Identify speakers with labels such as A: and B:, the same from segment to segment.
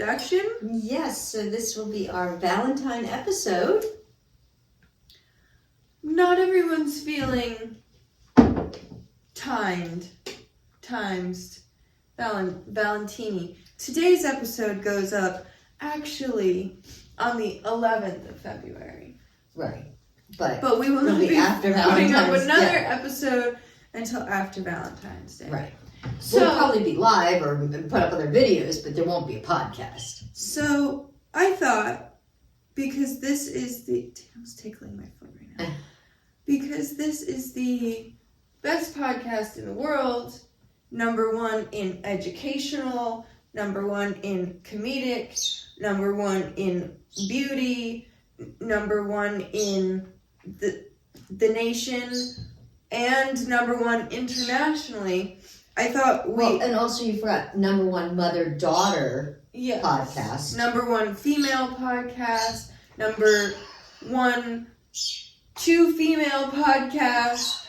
A: introduction.
B: Yes, so this will be our Valentine episode.
A: Not everyone's feeling Valentini. Today's episode goes up actually on the 11th of February.
B: Right. But
A: we will not be
B: after
A: putting up
B: Valentine's
A: another
B: Day.
A: episode until after Valentine's Day.
B: Right.
A: So,
B: we'll probably be live or put up other videos, but there won't be a podcast.
A: So I thought, because this is the... I was tickling my foot right now. Because this is the best podcast in the world, number one in educational, number one in comedic, number one in beauty, number one in the nation, and number one internationally. I thought
B: and also you forgot number one mother-daughter podcast.
A: Number one female podcast. Number one 2 female podcasts.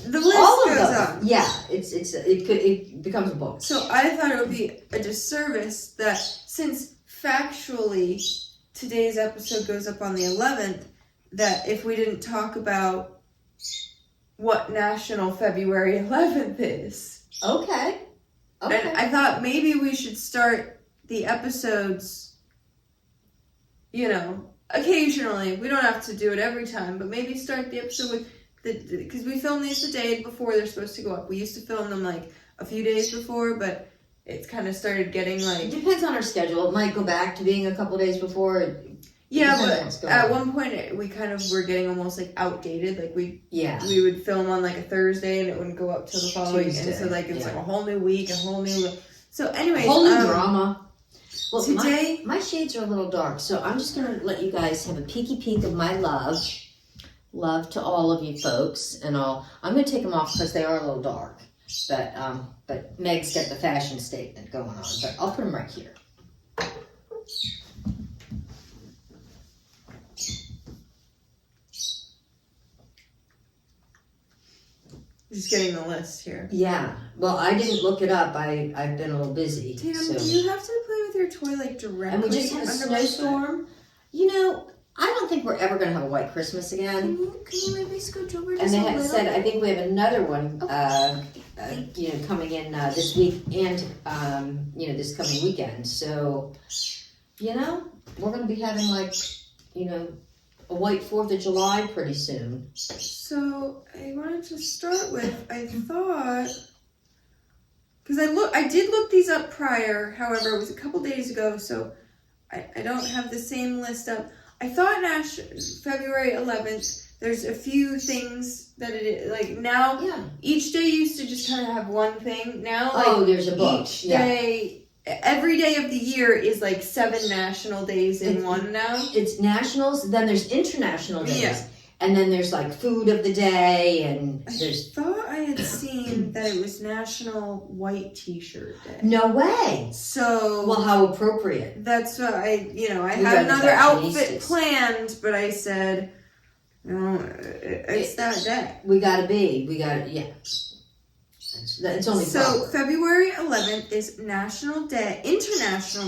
A: The list goes on.
B: Yeah, it becomes a book.
A: So I thought it would be a disservice that since factually today's episode goes up on the 11th, that if we didn't talk about what National February 11th is.
B: Okay.
A: And I thought maybe we should start the episodes, occasionally. We don't have to do it every time, but maybe start the episode with because we film these the day before they're supposed to go up. We used to film them like a few days before, but it's kind of started getting like...
B: It depends on our schedule. It might go back to being a couple days before.
A: Yeah, but at one point we kind of were getting almost like outdated. Like we would film on like a Thursday and it wouldn't go up till the following Tuesday. And so like it's like a whole new week, a whole new... So anyways...
B: A whole new drama. Well,
A: today...
B: My shades are a little dark, so I'm just going to let you guys have a peeky peek of my love. Love to all of you folks and all. I'm going to take them off because they are a little dark. But Meg's got the fashion statement going on. But I'll put them right here.
A: Just getting the list here.
B: Yeah. Well, I didn't look it up. I've been a little busy.
A: Tam, do you have to play with your toy like directly?
B: And we just had a snowstorm. I don't think we're ever going to have a white Christmas again.
A: Can you maybe scooch over just
B: and they
A: a
B: had
A: little
B: said,
A: bit?
B: I think we have another one, coming in this week and, this coming weekend. So, we're going to be having a white 4th of July pretty soon.
A: So, I wanted to start with, I thought, because I did look these up prior, however, it was a couple days ago, so I don't have the same list up. I thought February 11th, there's a few things that it is, like now, each day used to just kind of have one thing. Now,
B: there's a book.
A: Each day, every day of the year is like 7 national days in one now.
B: It's nationals, then there's international days.
A: Yeah.
B: And then there's like food of the day, and there's...
A: I thought I had seen that it was National White T-Shirt Day.
B: No way!
A: So...
B: Well, how appropriate.
A: That's what I had another outfit planned, but I said, no, it's that day.
B: We gotta, yeah. It's only
A: So, February 11th is International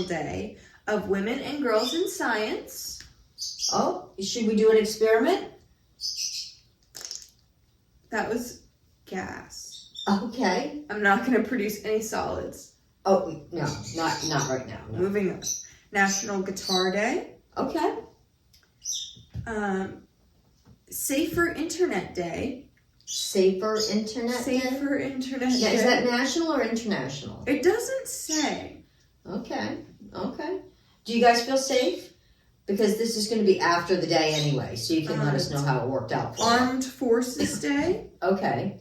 A: Day of Women and Girls in Science.
B: Oh, should we do an experiment?
A: That was gas.
B: Okay.
A: I'm not going to produce any solids.
B: Oh, no, not right now. No.
A: Moving on. National Guitar Day.
B: Okay.
A: Safer Internet Day.
B: Safer Internet Day?
A: Safer Internet Day.
B: Now, is that national or international?
A: It doesn't say.
B: Okay. Do you guys feel safe? Because this is going to be after the day anyway, so you can let us know how it worked out for
A: Armed Forces Day.
B: Okay.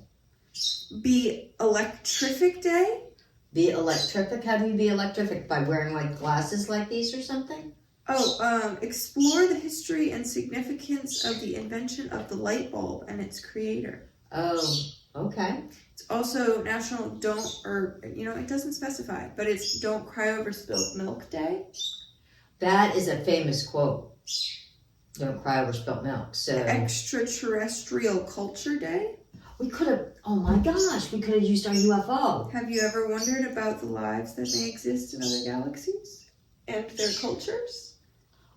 A: Be Electrific Day.
B: Be electrific? How do you be electrific? By wearing like glasses like these or something?
A: Explore the history and significance of the invention of the light bulb and its creator.
B: Oh, okay.
A: It's also National it doesn't specify, but it's Don't Cry Over Spilled Milk Day.
B: That is a famous quote. Don't cry over spilt milk. So
A: Extraterrestrial Culture Day.
B: We could have, oh my gosh, we could have used our UFO.
A: Have you ever wondered about the lives that may exist in other galaxies? and their cultures.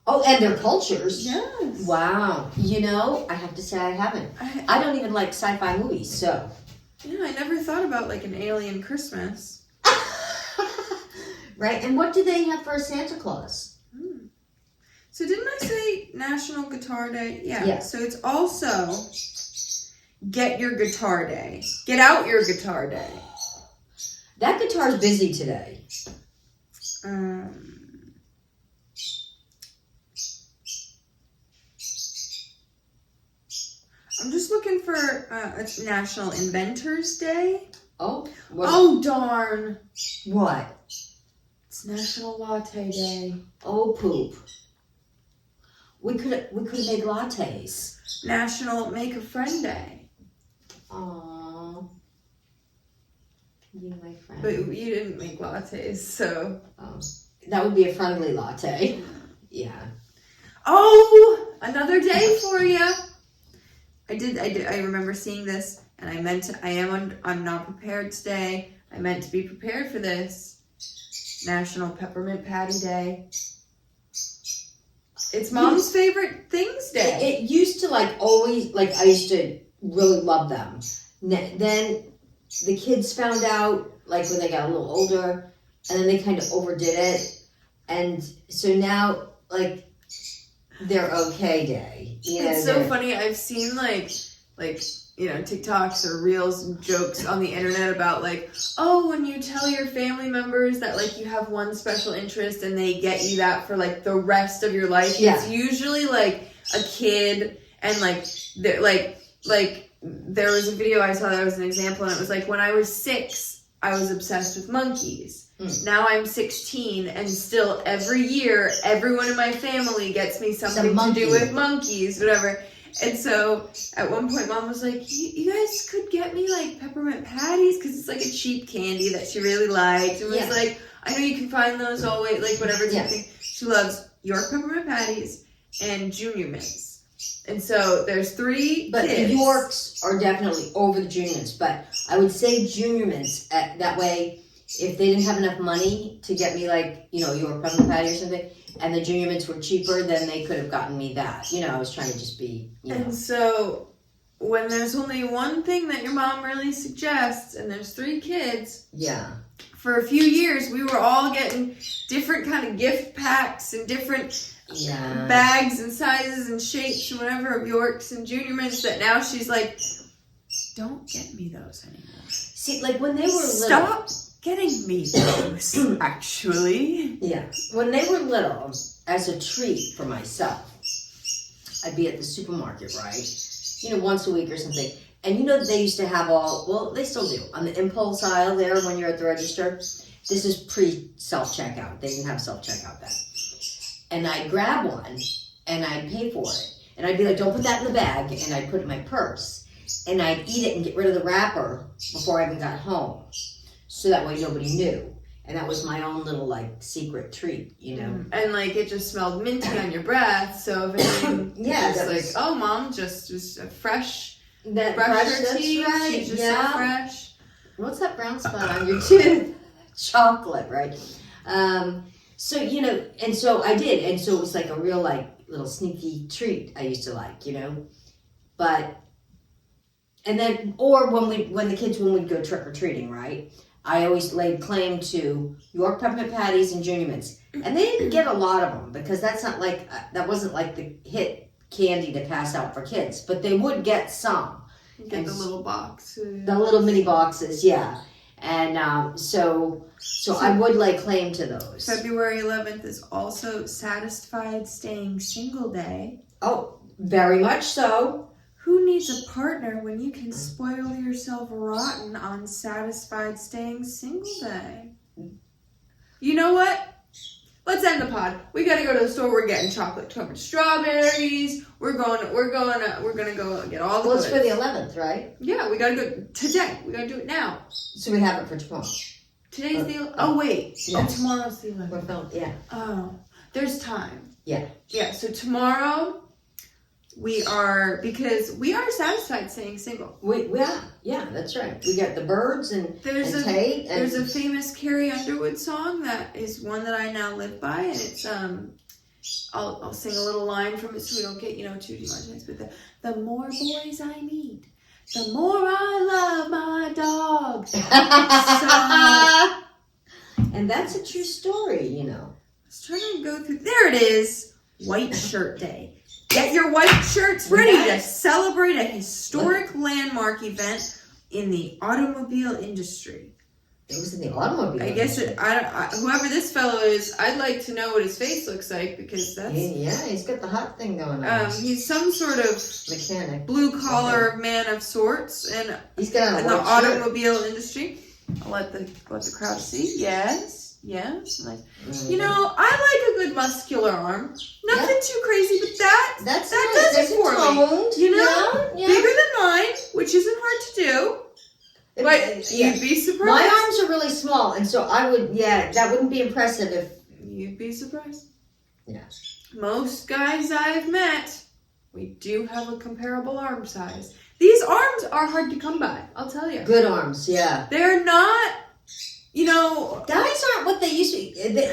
B: Oh, and their cultures?
A: Yes.
B: Wow. You know, I have to say I haven't. I don't even like sci-fi movies, so.
A: Yeah, I never thought about like an alien Christmas.
B: Right, and what do they have for a Santa Claus?
A: So didn't I say National Guitar Day? Yeah.
B: Yeah.
A: So it's also Get Your Guitar Day. Get Out Your Guitar Day.
B: That guitar's busy today.
A: I'm just looking for a National Inventors Day.
B: Oh.
A: Oh, darn.
B: What?
A: It's National Latte Day.
B: Oh, poop. We could make lattes.
A: National Make a Friend Day.
B: Aww. You, my friend.
A: But you didn't make lattes, so.
B: That would be a friendly latte. Yeah.
A: Oh, another day for you. I remember seeing this, and I'm not prepared today. I meant to be prepared for this. National Peppermint Patty Day. It's Mom's favorite things day.
B: It used to always, I used to really love them. Then the kids found out, when they got a little older, and then they kind of overdid it. And so now, they're okay day.
A: It's so funny. I've seen TikToks or reels and jokes on the internet about when you tell your family members that you have one special interest and they get you that for the rest of your life.
B: Yeah.
A: It's usually a kid and there was a video I saw that was an example, and it was when I was 6, I was obsessed with monkeys. Now I'm 16, and still every year, everyone in my family gets me something to do with monkeys, whatever. And so at one point, Mom was like, you guys could get me peppermint patties, because it's a cheap candy that she really liked. And was I know you can find those always, whatever type thing. She loves York peppermint patties and Junior Mints. And so there's 3
B: But
A: kids.
B: the Yorks are definitely over the Junior Mints. But I would say Junior Mints, that way, if they didn't have enough money to get me York peppermint patty or something, and the Junior Mints were cheaper, then they could have gotten me that. I was trying to just be,
A: And so when there's only one thing that your mom really suggests, and there's 3 kids.
B: Yeah.
A: For a few years, we were all getting different kind of gift packs and different bags and sizes and shapes and whatever of Yorks and Junior Mints, that now she's like, don't get me those anymore.
B: See, when they were little.
A: Stop getting me those, actually.
B: Yeah. When they were little, as a treat for myself, I'd be at the supermarket, right? Once a week or something. And they used to have they still do, on the impulse aisle there when you're at the register. This is pre-self-checkout. They didn't have self-checkout then. And I'd grab one, and I'd pay for it. And I'd be like, don't put that in the bag, and I'd put it in my purse. And I'd eat it and get rid of the wrapper before I even got home. So that way nobody knew. And that was my own little, secret treat, And,
A: it just smelled minty on your breath, so if anything,
B: was
A: oh, Mom just a fresh...
B: That
A: brush her
B: that's
A: teeth.
B: right.
A: She's just so fresh.
B: What's that brown spot on your tooth? Chocolate, right? So and so I did, and so it was a real little sneaky treat I used to but and then when we'd go trick or treating, right? I always laid claim to York peppermint patties and Junior Mints, and they didn't get a lot of them because that's not that wasn't the hit candy to pass out for kids, but they would get some.
A: Get the little boxes.
B: The little mini boxes, yeah. And so I would claim to those.
A: February 11th is also Satisfied Staying Single Day.
B: Oh, very much so.
A: Who needs a partner when you can spoil yourself rotten on Satisfied Staying Single Day? You know what? Let's end the pod. We gotta go to the store. We're getting chocolate covered strawberries. We're gonna go get all the.
B: Well, it's for the 11th, right?
A: Yeah, we gotta go today. We gotta do it now.
B: So we have it for tomorrow.
A: Today's the. Oh wait.
B: Yeah.
A: Oh, tomorrow's the 11th.
B: Yeah.
A: Oh, there's time.
B: Yeah.
A: Yeah. So tomorrow, because we are satisfied staying single.
B: Yeah, that's right. We got the birds and Tate.
A: There's a famous Carrie Underwood song that is one that I now live by, and it's I'll sing a little line from it so we don't get too demonetized. But the more boys I meet, the more I love my dog.
B: And that's a true story,
A: I was trying to go through. There it is. White Shirt Day. Get your white shirts ready to celebrate a historic landmark event in the automobile industry.
B: It was in the automobile.
A: I guess whoever this fellow is, I'd like to know what his face looks like because that's
B: he's got the hot thing going on.
A: He's some sort of
B: mechanic,
A: blue collar man of sorts, and
B: he's got
A: in the automobile industry. I'll let the crowd see. Yes, nice. I like a good muscular arm. Nothing too crazy, but that
B: nice.
A: does it for me.
B: Yeah.
A: Bigger than mine, which isn't hard to do. But you'd be surprised.
B: My arms are really small, and so I would, that wouldn't be impressive if...
A: You'd be surprised.
B: Yeah.
A: Most guys I've met, we do have a comparable arm size. These arms are hard to come by, I'll tell you.
B: Good arms, yeah.
A: They're not,
B: Guys aren't what they used to be.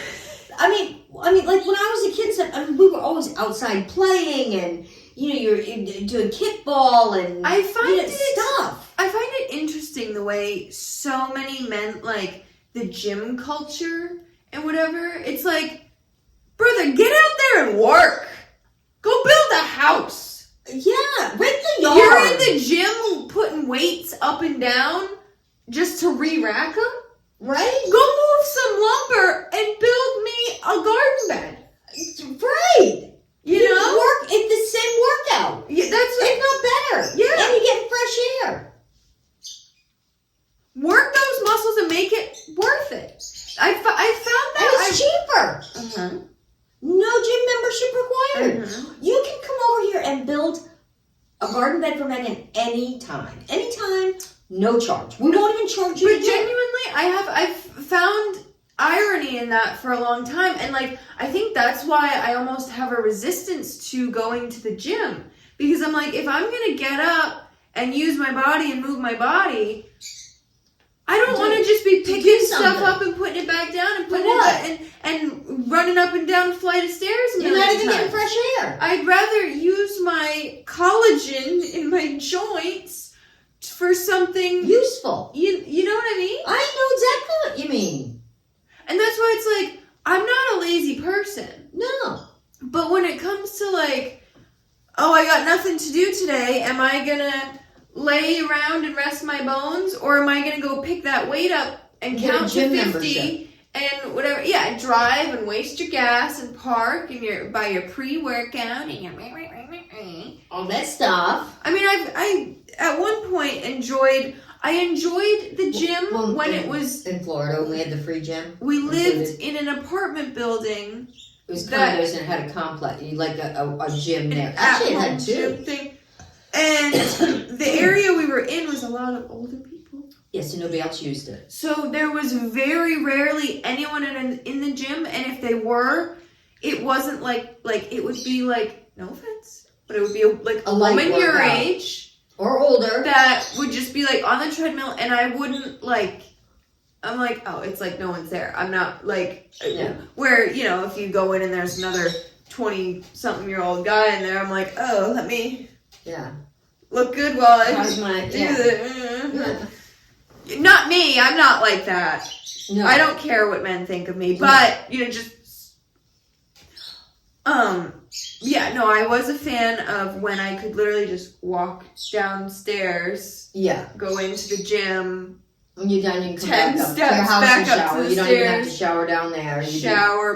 B: I mean, like when I was a kid, we were always outside playing, and, you're doing kickball, and
A: I find
B: stuff.
A: I find it interesting the way so many men, like, the gym culture and whatever. It's like, brother, get out there and work. Go build a house.
B: Yeah, rent the yard.
A: You're in the gym putting weights up and down just to re-rack them?
B: Right?
A: Go move some lumber and build me a garden bed.
B: Right.
A: Work.
B: It's the same workout.
A: Yeah,
B: if not better.
A: Yeah.
B: And you get fresh air.
A: Work those muscles and make it worth it. I found that.
B: And it's cheaper.
A: Uh-huh.
B: No gym membership required. Uh-huh. You can come over here and build a garden bed for Megan anytime. Anytime, no charge. We won't even charge you.
A: But genuinely, I've found irony in that for a long time. And I think that's why I almost have a resistance to going to the gym. Because I'm like, if I'm going to get up and use my body and move my body, I don't want to just be picking stuff up and putting it back down and putting it back and running up and down a flight of stairs.
B: You're not even getting fresh air.
A: I'd rather use my collagen in my joints for something
B: useful.
A: You know what I mean?
B: I know exactly what you mean.
A: And that's why it's like, I'm not a lazy person.
B: No.
A: But when it comes to I got nothing to do today, am I gonna lay around and rest my bones, or am I gonna go pick that weight up and count to 50 and whatever? Yeah, drive and waste your gas and park and buy your pre-workout and your
B: all that stuff.
A: I mean, I at one point enjoyed the gym when it was
B: in Florida. We had the free gym.
A: We lived in an apartment building.
B: It was condos and it had a complex, like a gym there. Actually, it had two.
A: Thing. And the area we were in was a lot of older people.
B: Yes, so nobody else used it.
A: So there was very rarely anyone in the gym, and if they were, it wasn't like it would be no offense, but it would be a woman your age
B: or older
A: that would just be on the treadmill, and I wouldn't I'm like, oh, it's no one's there. I'm not where, if you go in and there's another 20-something-year-old guy in there, I'm like, oh, let me look good while I do this. Not me. I'm not like that. No. I don't care what men think of me, but, I was a fan of when I could literally just walk downstairs, go into the gym.
B: When you're done, you can come
A: 10
B: back up
A: steps
B: to your house
A: back
B: and
A: up
B: shower.
A: to the
B: You don't
A: stairs.
B: even have to shower down there.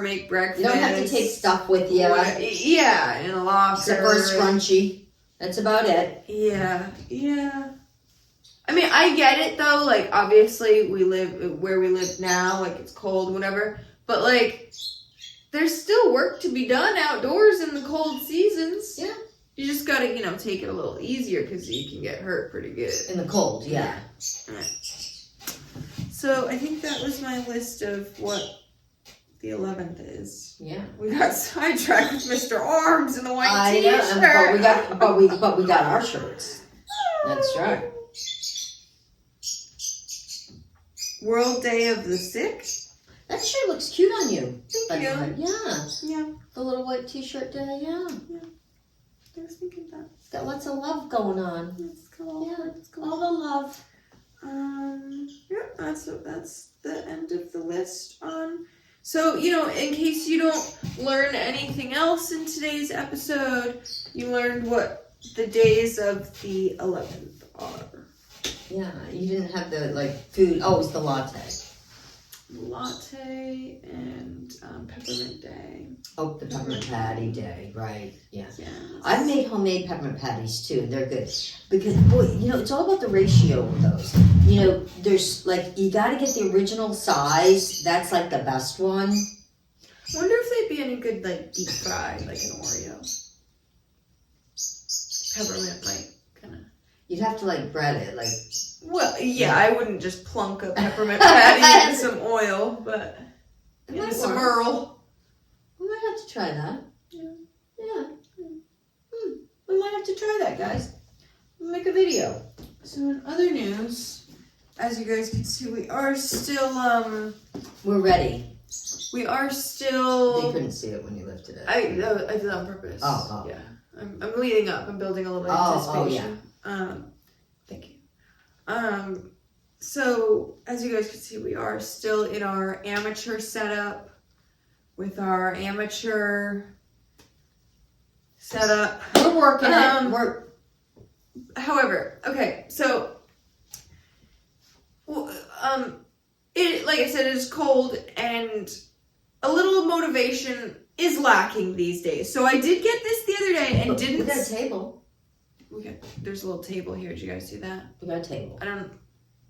A: Make breakfast.
B: You don't have to take stuff with you.
A: Yeah, in a locker.
B: Except for a scrunchie. That's about it.
A: Yeah. I mean, I get it though. Obviously, we live where we live now. It's cold, whatever. But there's still work to be done outdoors in the cold seasons.
B: Yeah.
A: You just gotta, take it a little easier because you can get hurt pretty good
B: in the cold. Yeah.
A: So I think that was my list of what the 11th is.
B: Yeah.
A: We got sidetracked with Mr. Arms and the white
B: I
A: t-shirt.
B: know, but we got our shirts. That's right.
A: World Day of the Sick.
B: That shirt looks cute on you.
A: Thank you.
B: Yeah.
A: Yeah.
B: The little white t-shirt day, yeah.
A: I was thinking that.
B: It's got lots of love going on.
A: Let's go.
B: Yeah,
A: Let's go.
B: all the love.
A: Yeah, that's the end of the list on. So, in case you don't learn anything else in today's episode, you learned what the days of the 11th are.
B: Yeah, you didn't have the, food. Oh, it's the latte.
A: Latte and peppermint day.
B: Oh, the peppermint patty day, right, yeah.
A: Yes.
B: I've made homemade peppermint patties, too, and they're good. Because, boy, it's all about the ratio of those. There's, you gotta get the original size. That's, the best one.
A: I wonder if they'd be any good, deep fried, like an Oreo. Peppermint, kind of.
B: You'd have to, bread it,
A: Well, yeah, I wouldn't just plunk a peppermint patty in some oil, but in some Earl.
B: We might have to try that. Yeah.
A: We might have to try that, guys. We'll make a video. So in other news, as you guys can see, we are still,
B: We're ready.
A: we are
B: You
A: still,
B: couldn't see it when you lifted it.
A: I did that on purpose.
B: Oh.
A: Yeah. I'm leading up. I'm building a little anticipation. Thank you. So as you guys can see, we are still in our amateur setup with our amateur setup.
B: We're working it.
A: However, okay, so it, like I said, it is cold and a little motivation is lacking these days. So I did get this the other day and didn't.
B: We got a table.
A: There's a little table here. Did you guys see that?
B: We got a table.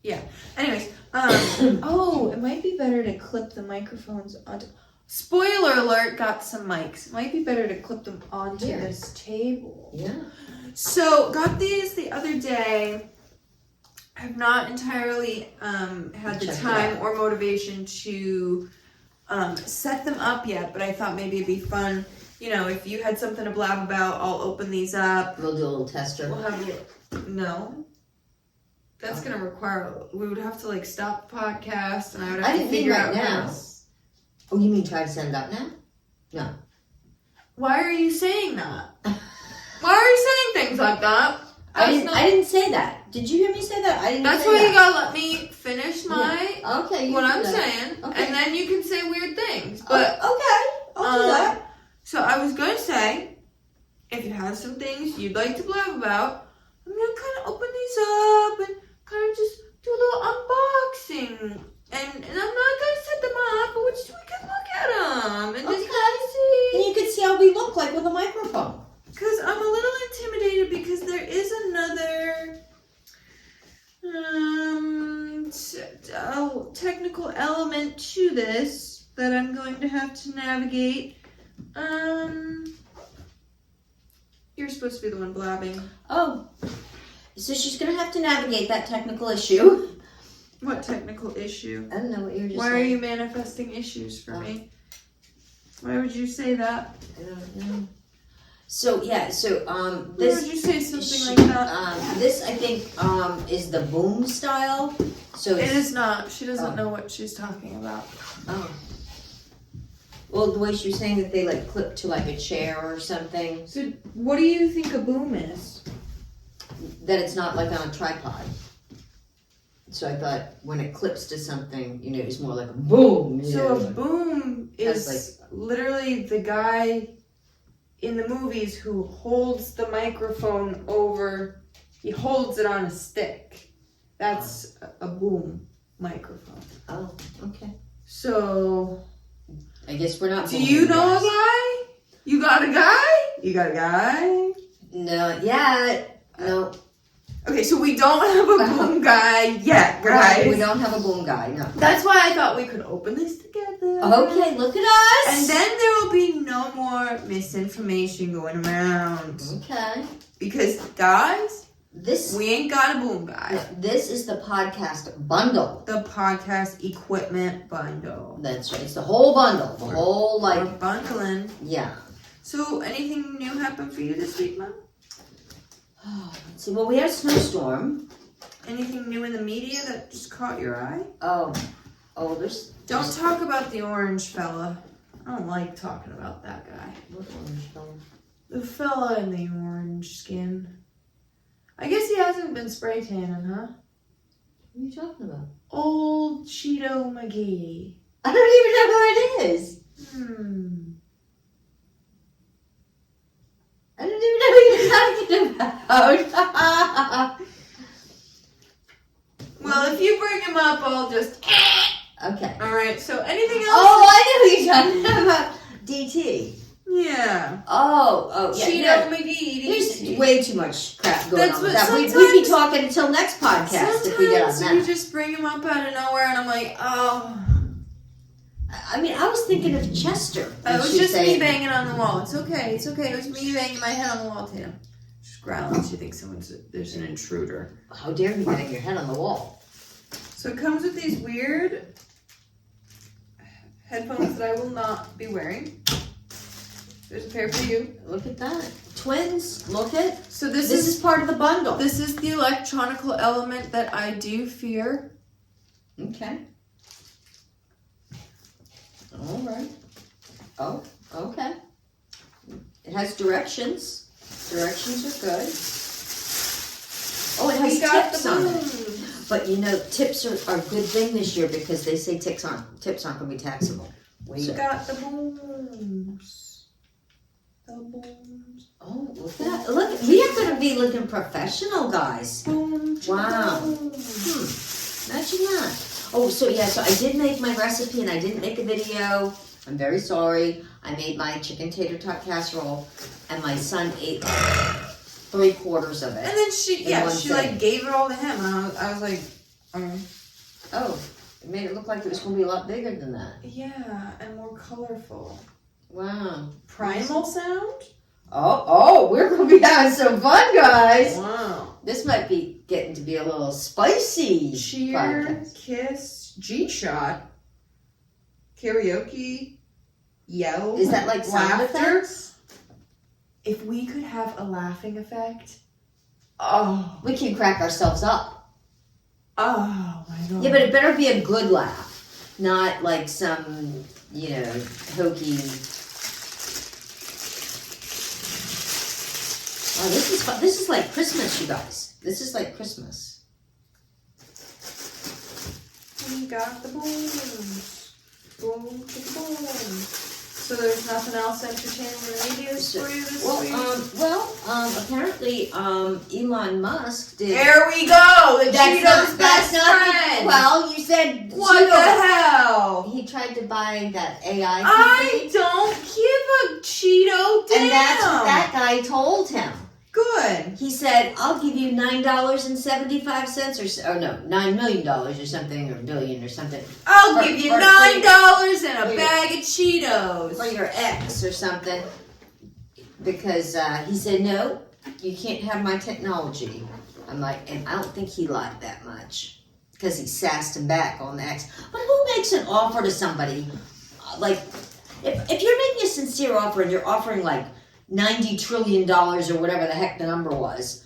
A: Yeah. Anyways, it might be better to clip the microphones onto. Spoiler alert! Got some mics. It might be better to clip them onto this table.
B: Yeah.
A: So got these the other day. I've not entirely had the time or motivation to set them up yet, but I thought maybe it'd be fun. If you had something to blab about, I'll open these up.
B: We'll do a little tester.
A: We'll have no. That's gonna require. We would have to stop the podcast, and I would have to figure out
B: now. Oh, you mean try to set it up now? No.
A: Why are you saying that? Why are you saying things like that?
B: I didn't say that. Did you hear me say that? I didn't.
A: That's
B: say
A: why
B: that.
A: you gotta let me finish my
B: what
A: I'm saying,
B: okay.
A: and then you can say weird things. But
B: okay, I'll do that.
A: So I was gonna say, if you have some things you'd like to blab about, I'm gonna kind of open these up and kind of just do a little unboxing, and I'm not gonna set them up, but we can look at them and just kind of see.
B: And you can see how we look like with a microphone.
A: Because I'm a little intimidated because there is another technical element to this that I'm going to have to navigate. You're supposed to be the one blabbing.
B: Oh, so she's going to have to navigate that technical issue.
A: What technical issue?
B: I don't know what you were just
A: Why
B: saying.
A: are you manifesting issues for me? Why would you say that?
B: I don't know. So
A: Why
B: this
A: would you say something like that?
B: This I think is the boom style. So
A: It is not. She doesn't know what she's talking about.
B: Oh. Well, the way she was saying that they clip to a chair or something.
A: So what do you think a boom is?
B: That it's not on a tripod. So I thought when it clips to something, it's more like a boom.
A: So a boom is literally the guy in the movies who holds the microphone over, he holds it on a stick. That's a boom microphone.
B: Oh, okay.
A: So,
B: I guess we're not.
A: Do you know a guy? You got a guy? You got a guy?
B: No, yet. No.
A: Okay, so we don't have a boom guy yet, guys.
B: We don't have a boom guy, no.
A: That's why I thought we could open this together.
B: Okay, look at us.
A: And then there will be no more misinformation going around.
B: Okay.
A: Because, guys, We ain't got a boom guy.
B: No, this is the podcast bundle.
A: The podcast equipment bundle.
B: That's right. It's the whole bundle. The whole,
A: We're bundling.
B: Yeah.
A: So, anything new happened for you this week, Mom?
B: Let's see. Well, we had a snowstorm.
A: Anything new in the media that just caught your eye?
B: Oh,
A: Don't talk about the orange fella. I don't like talking about that guy.
B: What orange fella?
A: The fella in the orange skin. I guess he hasn't been spray tanning, huh?
B: What are you talking about?
A: Old Cheeto McGee.
B: I don't even know who it is. I don't even know who you're talking about.
A: Well, if you bring him up, I'll just...
B: Okay.
A: Alright, so anything else?
B: Oh, I know who you're talking about. DT.
A: Yeah.
B: Oh, yeah.
A: Cheeto McGee.
B: There's way too much crap going
A: That's
B: on with
A: what
B: that. We'd be talking until next podcast if we get on that.
A: Sometimes you just bring him up out of nowhere and I'm like, oh.
B: I mean, I was thinking of Chester.
A: It was just me banging on the wall. It's okay. It was me banging my head on the wall, Tatum. She's growling. She thinks there's an intruder.
B: How dare you bang your head on the wall?
A: So it comes with these weird headphones that I will not be wearing. There's a pair for you.
B: Look at that. Twins, look at.
A: So
B: this is part of the bundle.
A: This is the electronical element that I do fear.
B: Okay. All right. Oh, okay. It has directions. Directions are good. Oh, it has tips on it. But you know, tips are a good thing this year because they say tips aren't going to be taxable.
A: We got the booms. The booms.
B: Oh, look at that. Look, we are going to be looking professional, guys.
A: Boom.
B: Wow. Imagine that. Oh, so I did make my recipe and I didn't make a video. I'm very sorry. I made my chicken tater tot casserole and my son ate 3/4 of it.
A: And then she gave it all to him. And I was like,
B: Oh, it made it look like it was going to be a lot bigger than that.
A: Yeah, and more colorful.
B: Wow.
A: Primal sound?
B: Oh, we're going to be having some fun, guys.
A: Wow.
B: This might be getting to be a little spicy.
A: Cheer,
B: podcast.
A: kiss, G-shot, karaoke, yell.
B: Is that like sound
A: laughter?
B: effects?
A: If we could have a laughing effect,
B: we can crack ourselves up.
A: Oh my god.
B: Yeah, but it better be a good laugh, not like some, hokey. Oh, this is fun. This is like Christmas, you guys. This is like Christmas.
A: We got the booms. Boom, boom. So there's nothing else entertaining in the media for you this week?
B: Apparently, Elon Musk did.
A: There we go. The Cheetos best friend.
B: Well, you said
A: what the hell?
B: He tried to buy that AI company.
A: I don't give a Cheeto damn.
B: And that's what that guy told him.
A: Good.
B: He said, "I'll give you $9.75 or $9 million or something, or billion or something.
A: I'll give you $9 and a bag of Cheetos
B: for your ex or something." Because he said, "No, you can't have my technology." I'm like, and I don't think he liked that much because he sassed him back on the ex. But who makes an offer to somebody like if you're making a sincere offer and you're offering like $90 trillion or whatever the heck the number was,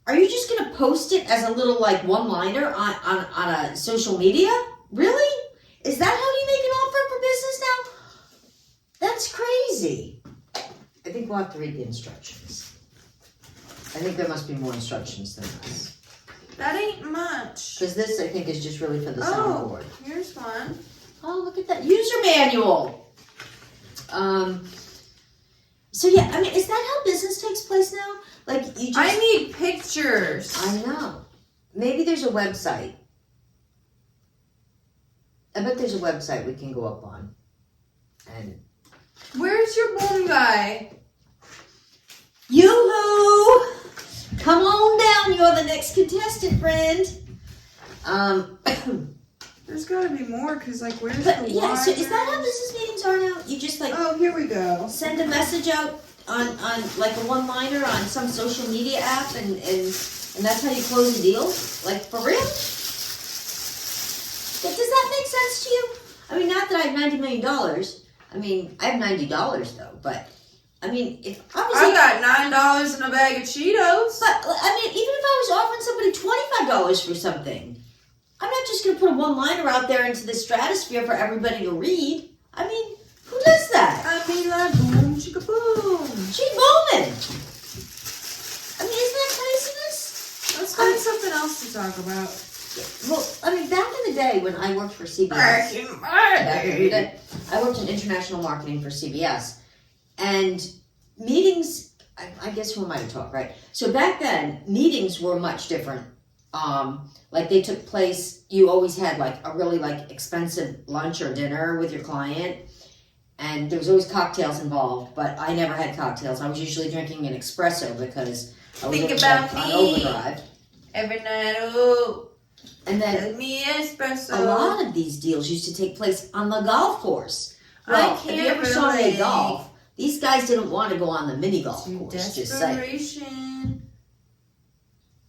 B: are you just going to post it as a little like one-liner on a social media? Really? Is that how you make an offer for business now? That's crazy. I think we'll have to read the instructions. I think there must be more instructions than this.
A: That ain't much.
B: Because this, I think, is just really for the soundboard.
A: Here's one.
B: Oh, look at that. User manual. So yeah, I mean, is that how business takes place now? Like you just...
A: I need pictures.
B: I know. Maybe there's a website. I bet there's a website we can go up on. And
A: where's your boom guy?
B: Yoo-hoo! Come on down. You're the next contestant, friend.
A: There's got to be more, because, like, where's
B: but,
A: the
B: yeah, so is that how business meetings are now? You just, like...
A: Oh, here we go.
B: Send a message out on like a one-liner on some social media app and that's how you close a deal? Like, for real? Does that make sense to you? I mean, not that I have $90 million. I mean, I have $90 though, but I mean, if I was...
A: I got $9 in a bag of Cheetos.
B: But, I mean, even if I was offering somebody $25 for something, I'm not just going to put a one-liner out there into the stratosphere for everybody to read. I mean, who does that?
A: I mean, like, boom, chicka boom.
B: She booming. I mean, isn't that craziness?
A: Let's find something else to talk about.
B: Well, I mean, back in the day when I worked for CBS,
A: Back in the day.
B: I worked in international marketing for CBS, and meetings, I guess who am I to talk, right? So back then, meetings were much different. Like they took place, you always had like a really like expensive lunch or dinner with your client, and there was always cocktails involved, but I never had cocktails. I was usually drinking an espresso because I was
A: Think
B: on
A: about me.
B: overdrive.
A: Every night, oh,
B: And then
A: let me espresso.
B: a lot of these deals used to take place on the golf course. Well, if you ever saw me golf, these guys didn't want to go on the mini golf course. Just saying.
A: Desperation.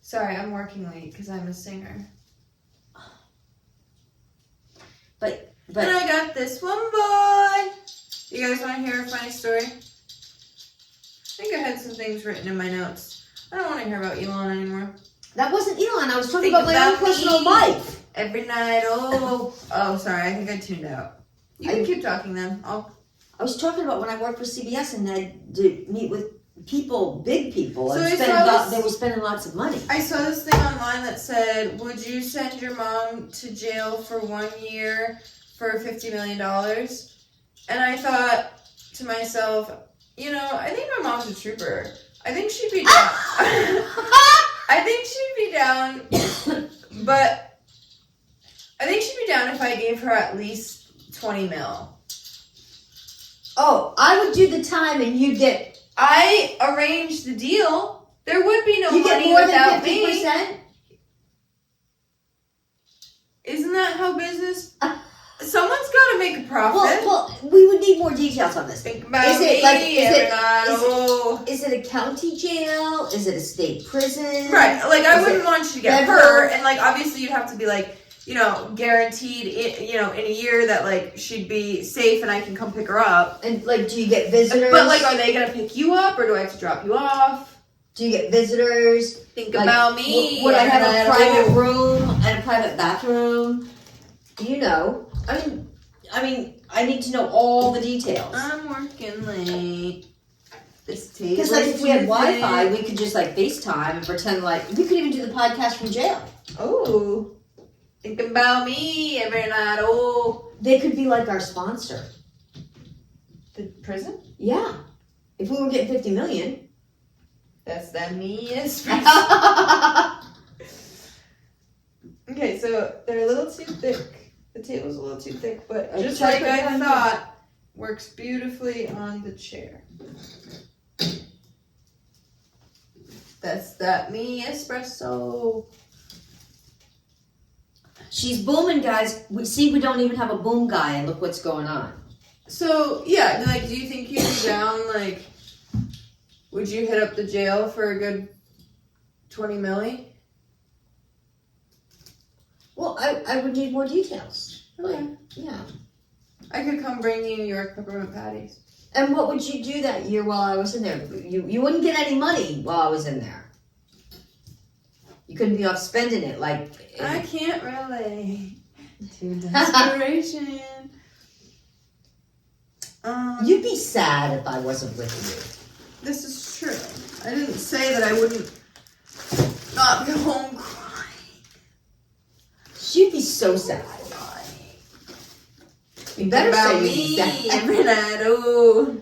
A: Sorry, I'm working late because I'm a singer.
B: But
A: And I got this one, boy. You guys want to hear a funny story? I think I had some things written in my notes. I don't want to hear about Elon anymore.
B: that wasn't Elon. I was talking
A: Think
B: about my own
A: about
B: personal
A: me.
B: life.
A: Every night, oh, sorry, I think I tuned out. You can keep talking then.
B: I was talking about when I worked for CBS and I had to meet with people, big people,
A: So
B: and they were spending lots of money.
A: I saw this thing online that said, would you send your mom to jail for 1 year for $50 million? And I thought to myself, you know, I think my mom's a trooper. I think she'd be down. I think she'd be down, but I think she'd be down if I gave her at least 20 mil.
B: Oh, I would do the time and you get...
A: I arranged the deal. There would be no
B: You get
A: money
B: more
A: without
B: than 50%?
A: me. Isn't that how business... Someone's got to make a profit.
B: Well, we would need more details on this.
A: Think about
B: Is
A: me.
B: it like
A: Is
B: is it a county jail? Is it a state prison?
A: right. Like, I
B: Is
A: wouldn't
B: it
A: want you to get
B: federal?
A: hurt. And, like, obviously you'd have to be, like, you know, guaranteed, in a year that, like, she'd be safe and I can come pick her up.
B: And like, do you get visitors?
A: But, like, are they going to pick you up or do I have to drop you off?
B: Do you get visitors?
A: Think
B: Like,
A: about me.
B: Would I have a
A: and
B: private room and a private bathroom? You know, I mean, I need to know all the details.
A: I'm working late. This table.
B: Because like, if we had Wi-Fi, we could just like FaceTime and pretend like we could even do the podcast from jail.
A: Oh, think about me every night. Oh,
B: They could be like our sponsor.
A: the prison.
B: Yeah, if we were getting 50 million.
A: That's that me. Yes. Okay, so they're a little too thick. The table's a little too thick, but just like I thought, works beautifully on the chair. That's that me espresso.
B: She's booming, guys. We don't even have a boom guy, and look what's going on.
A: So yeah, like, do you think you'd be down? Like, would you hit up the jail for a good 20 milli?
B: Well, I would need more details.
A: Okay.
B: Yeah.
A: I could come bring you New York peppermint patties.
B: And what would you do that year while I was in there? You wouldn't get any money while I was in there. You couldn't be off spending it like.
A: I can't relate to desperation.
B: You'd be sad if I wasn't with you.
A: This is true. I didn't say that I wouldn't not be home crying.
B: You'd be so sad. You better
A: about
B: say
A: me
B: you'd be sad.
A: every night. Oh,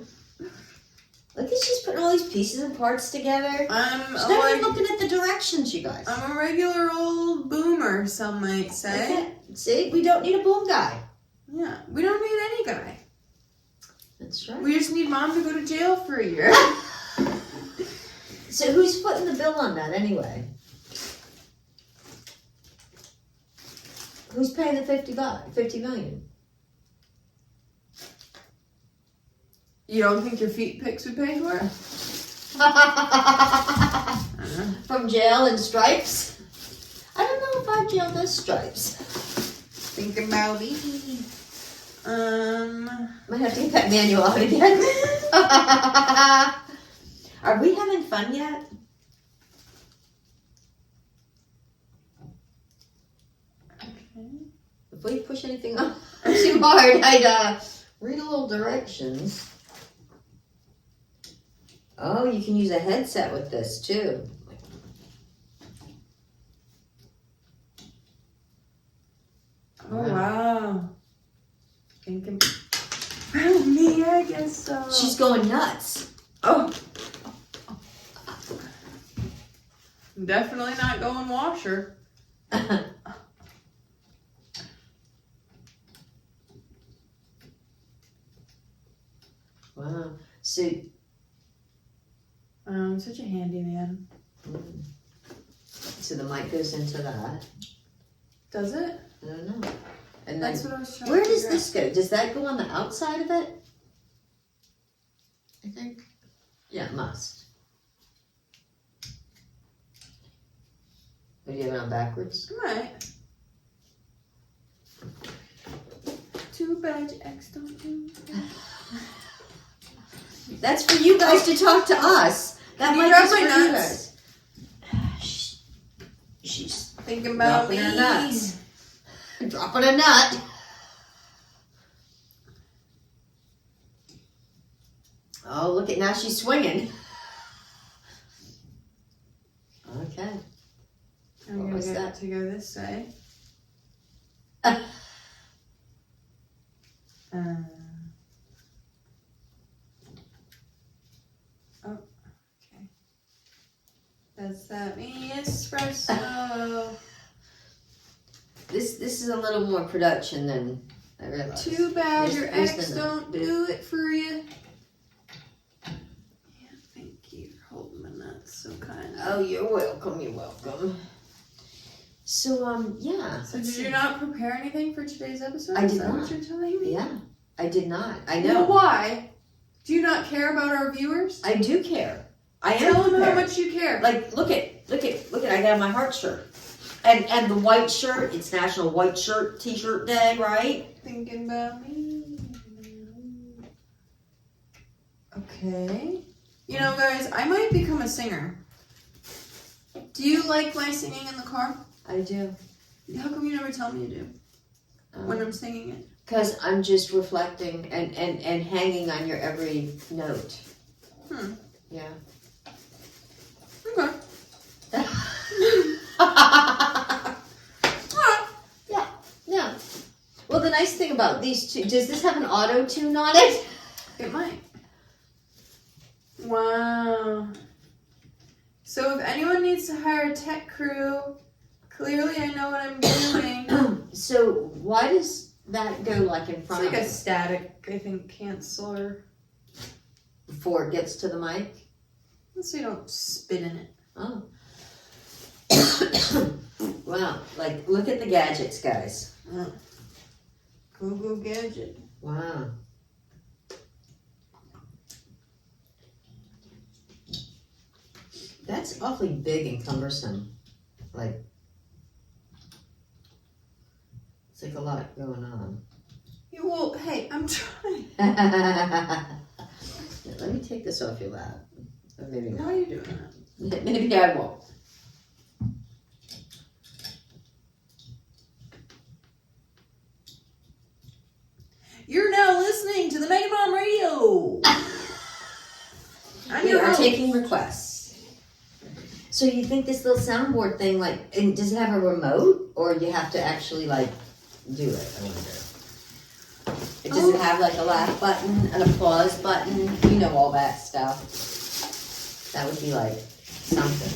B: Look at she's putting all these pieces and parts together. She's not even looking at the directions, you guys.
A: I'm a regular old boomer, some might say.
B: Okay. See, we don't need a boom guy.
A: Yeah, we don't need any guy.
B: That's right.
A: We just need mom to go to jail for a year.
B: So who's footing the bill on that anyway? Who's paying the $50 million?
A: You don't think your feet pics would pay for it?
B: From jail and stripes? I don't know if our jail does stripes.
A: Thinking about me.
B: Might have to get that manual out again. Are we having fun yet?
A: Okay.
B: If we push anything up too hard, I'd read a little directions. Oh, you can use a headset with this too.
A: Oh, wow. Thinking about me, I guess so.
B: She's going nuts.
A: Oh. Definitely not going washer.
B: Wow. So,
A: Such a handyman.
B: so the mic goes into that.
A: Does it?
B: I don't know. And
A: That's
B: then,
A: what I was trying
B: where
A: to
B: does
A: figure
B: this go? Does that go on the outside of it? I think. Yeah, it must. Or do you have it on backwards?
A: out. Right. Too bad your ex don't do that.
B: That's for you guys to talk to us. That
A: Can you
B: mic
A: grab
B: is
A: my
B: for you
A: nuts?
B: guys. She's
A: Thinking about
B: dropping
A: me.
B: her nuts. Dropping a nut. Oh, look at now she's swinging. Okay.
A: I'm
B: What
A: gonna
B: was
A: get
B: that?
A: to go this way. Oh, okay. That's that me espresso.
B: This is a little more production than I realized.
A: Too bad your
B: There's
A: ex
B: the
A: don't do it for you. Yeah, thank you for holding my nuts so kind.
B: Oh, you're welcome. You're welcome. So yeah.
A: So did you not prepare anything for today's episode?
B: I
A: Is
B: did
A: that
B: not.
A: what you're telling me?
B: Yeah, I did not. I
A: Well,
B: know.
A: why? Do you not care about our viewers?
B: I do care. I am
A: Tell them how
B: prepared.
A: much you care.
B: Like, look at. I got my heart shirt, and the white shirt. It's National White Shirt T-shirt Day, right?
A: Thinking about me. Okay. You know, guys, I might become a singer. Do you like my singing in the car?
B: I do.
A: How come you never tell me you do when I'm singing it?
B: Because I'm just reflecting and hanging on your every note. Yeah.
A: Okay.
B: Yeah. Well, the nice thing about these two, does this have an auto tune on it?
A: It might. Wow. So if anyone needs to hire a tech crew, clearly I know what I'm doing.
B: So why does that go like in
A: It's
B: front
A: like
B: of
A: a
B: it
A: static, I think, canceller.
B: before it gets to the mic?
A: So you don't spit in it.
B: Oh. Wow. Like, look at the gadgets, guys.
A: Google gadget.
B: Wow. That's awfully big and cumbersome. Like, it's like a lot going on.
A: Yeah, well, hey, I'm trying.
B: Let me take this off your lap. Or maybe
A: Why
B: not.
A: are you doing that?
B: Maybe I won't.
A: You're now listening to the Mega Mom Radio. I'm
B: We
A: your
B: are
A: host.
B: taking requests. So you think this little soundboard thing, like, and does it have a remote, or you have to actually like do it? I wonder. Does it have like a laugh button, an applause button? You know all that stuff. That would be like something.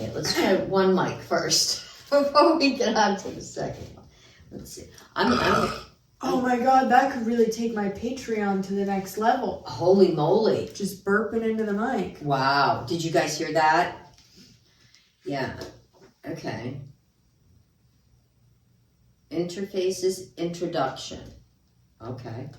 B: Yeah, let's try one mic first before we get on to the second one. Let's see. I'm
A: Oh my god, that could really take my Patreon to the next level.
B: holy moly.
A: Just burping into the mic.
B: Wow. Did you guys hear that? Yeah. Okay. Interfaces introduction. Okay.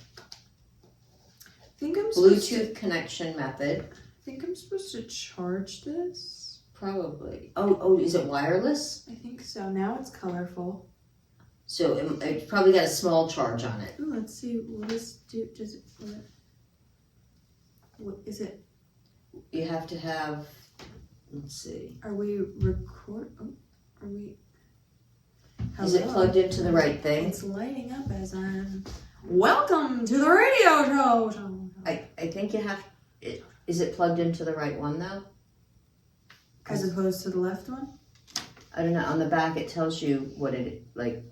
A: think I'm supposed
B: Bluetooth connection method.
A: I think I'm supposed to charge this.
B: Probably. Oh, is it wireless?
A: I think so. Now it's colorful.
B: So it's probably got a small charge on it.
A: Ooh, let's see. Will this do? Does it? What is it?
B: You have to have. Let's see.
A: Are we record? Oh, are we?
B: Is it
A: Hello?
B: plugged into the right thing?
A: It's lighting up as I'm. Welcome to the radio show.
B: I think you have. Is it plugged into the right one though?
A: As opposed to the left one?
B: I don't know. On the back, it tells you what it like.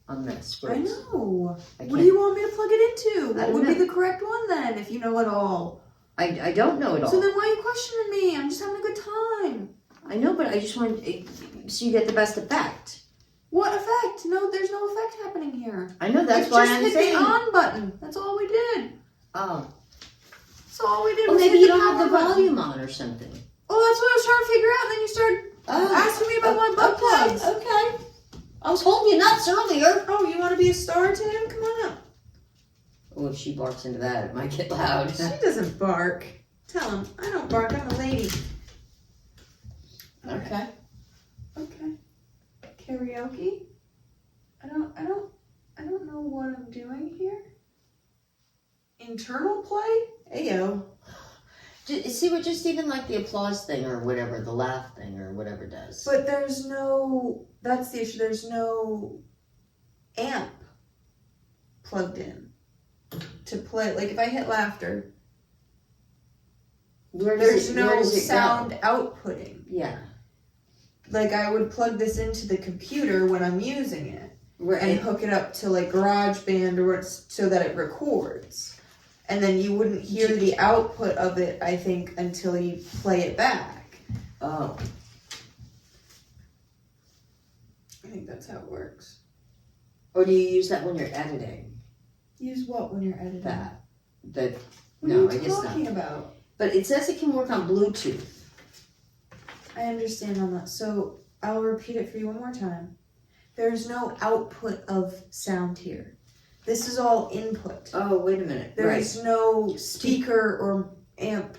B: On this.
A: I know.
B: I
A: What do you want me to plug it into?
B: I
A: What
B: don't
A: would be
B: know.
A: the correct one then, if you know it all?
B: I don't know it all.
A: So then why are you questioning me? I'm just having a good time.
B: I know, but I just want so you get the best effect.
A: What effect? No, there's no effect happening here.
B: I know that's
A: We
B: why
A: just
B: I'm
A: hit
B: saying.
A: the on button. That's all we did.
B: Oh,
A: That's all we did.
B: well,
A: was
B: maybe
A: hit
B: you don't have
A: power
B: the
A: button.
B: volume on or something.
A: Oh, that's what I was trying to figure out. And then you started asking me about my butt plugs.
B: Okay. I was holding you nuts earlier.
A: Oh, you want to be a star, Tim? Come on up.
B: Oh, if she barks into that, it might get loud.
A: She doesn't bark. Tell him I don't bark. I'm a lady.
B: Okay.
A: Okay. Karaoke. I don't know what I'm doing here. Internal play? Ayo.
B: See what just even like the applause thing or whatever, the laugh thing or whatever does.
A: But there's no. That's the issue. There's no amp plugged in to play. Like if I hit laughter, there's no sound outputting.
B: Yeah.
A: Like I would plug this into the computer when I'm using it.
B: Right.
A: And hook it up to like GarageBand or so that it records. And then you wouldn't hear the output of it, I think, until you play it back.
B: Oh.
A: I think that's how it works.
B: Or do you use that when you're editing?
A: Use what when you're editing?
B: That.
A: What
B: No,
A: are
B: I
A: you
B: guess
A: talking
B: not.
A: about?
B: But it says it can work on Bluetooth.
A: I understand on that. So I'll repeat it for you one more time. There's no output of sound here. This is all input.
B: Oh, wait a minute.
A: There's no speaker or amp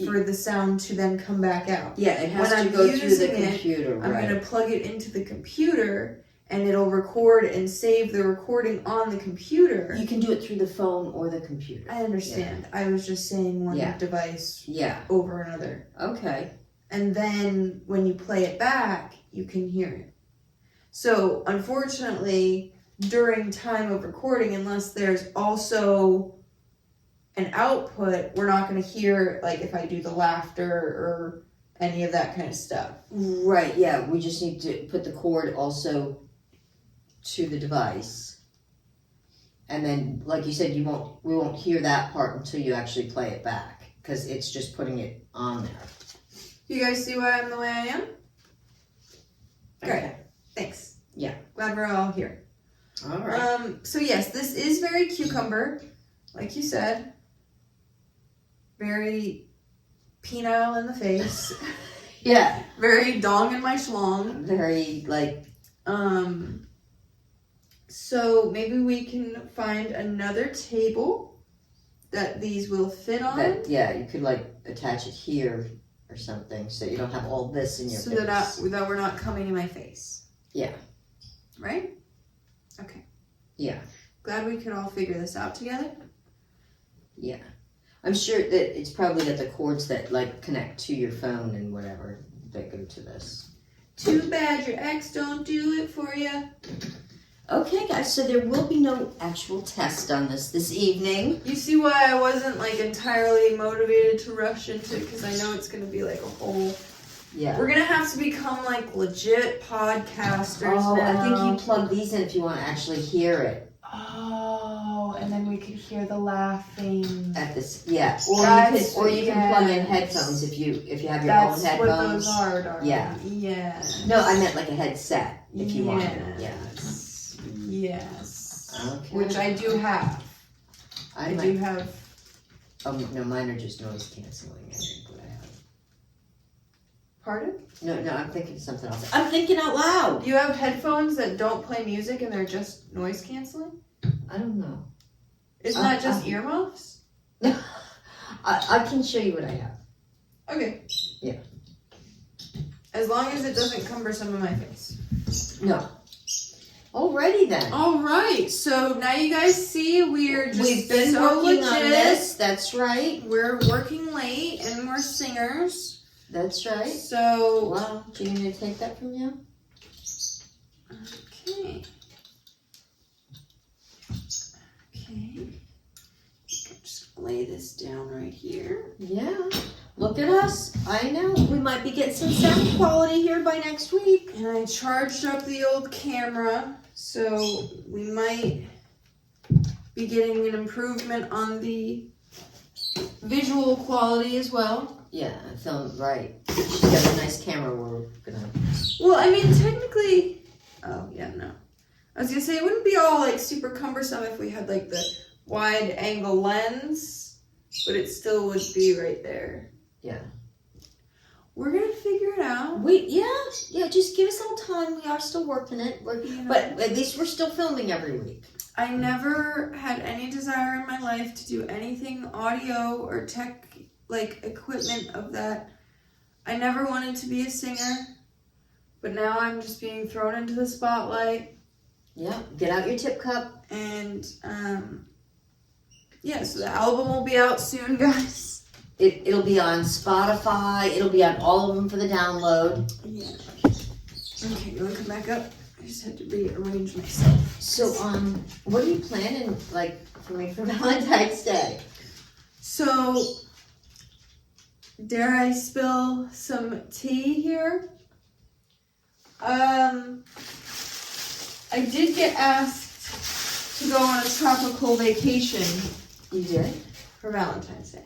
A: for the sound to then come back out.
B: Yeah, it has
A: When
B: to
A: I'm
B: go through the
A: using it,
B: computer,
A: I'm
B: right?
A: going to plug it into the computer and it'll record and save the recording on the computer.
B: You can do it through the phone or the computer.
A: I understand. I was just saying one device over another.
B: Okay.
A: And then when you play it back, you can hear it. So, unfortunately, during time of recording, unless there's also an output, we're not going to hear, like, if I do the laughter or any of that kind of stuff.
B: Right, yeah. We just need to put the cord also to the device. And then, like you said, we won't hear that part until you actually play it back. Because it's just putting it on there.
A: You guys see why I'm the way I am? Great.
B: Okay.
A: Thanks.
B: Yeah.
A: Glad we're all here.
B: All right.
A: So yes, this is very cucumber, like you said. Very penile in the face.
B: Yeah.
A: Very dong in my schlong.
B: Very, like...
A: So maybe we can find another table that these will fit on.
B: You could, like, attach it here or something so you don't have all this in your face.
A: So that we're not coming in my face.
B: Yeah.
A: Right? Okay.
B: Yeah.
A: Glad we could all figure this out together.
B: Yeah. I'm sure that it's probably got the cords that like connect to your phone and whatever that go to this.
A: Too bad your ex don't do it for you.
B: Okay, guys, so there will be no actual test on this evening.
A: You see why I wasn't like entirely motivated to rush into it, because I know it's going to be like a whole...
B: Yeah.
A: We're going to have to become like legit podcasters
B: Oh,
A: now.
B: I think you plug these in if you want to actually hear it.
A: Oh, and then we could hear the laughing.
B: At this, yeah. Or you can plug in headphones if you have your own headphones.
A: That's what those are, darling.
B: Yeah.
A: Yeah.
B: No, I meant like a headset if you want it. Yeah.
A: Yes.
B: Okay.
A: Which I do have. I do have.
B: Oh no, mine are just noise canceling. I think what I have.
A: Pardon?
B: No, I'm thinking of something else. I'm thinking out loud.
A: You have headphones that don't play music and they're just noise canceling?
B: I don't know.
A: Isn't that just earmuffs?
B: I can show you what I have.
A: Okay.
B: Yeah.
A: As long as it doesn't cumber some of my face.
B: No. Alrighty then.
A: All right. So now you guys see we're just
B: We've been
A: so
B: working
A: legit.
B: on this. That's right.
A: We're working late and we're singers.
B: That's right.
A: So.
B: Wow. Do you need me to take that from you?
A: Okay. Okay. Just lay this down right here.
B: Yeah. Look at us. I know. We might be getting some sound quality here by next week.
A: And I charged up the old camera, so we might be getting an improvement on the visual quality as well.
B: Yeah, film right. She's got a nice camera. We're gonna.
A: Well, I mean, technically. Oh yeah, no. I was gonna say it wouldn't be all like super cumbersome if we had like the wide angle lens, but it still would be right there.
B: Yeah.
A: We're gonna figure it out.
B: Yeah. Just give us a little time. We are still working it. But at least we're still filming every week.
A: I never had any desire in my life to do anything audio or tech, like equipment of that. I never wanted to be a singer, but now I'm just being thrown into the spotlight.
B: Yeah. Get out your tip cup.
A: And yeah, so the album will be out soon, guys.
B: It'll be on Spotify. It'll be on all of them for the download.
A: Yeah. Okay, you want to come back up? I just had to rearrange myself.
B: So, what are you planning, like, for me for Valentine's Day?
A: So, dare I spill some tea here? I did get asked to go on a tropical vacation.
B: You did?
A: For Valentine's Day.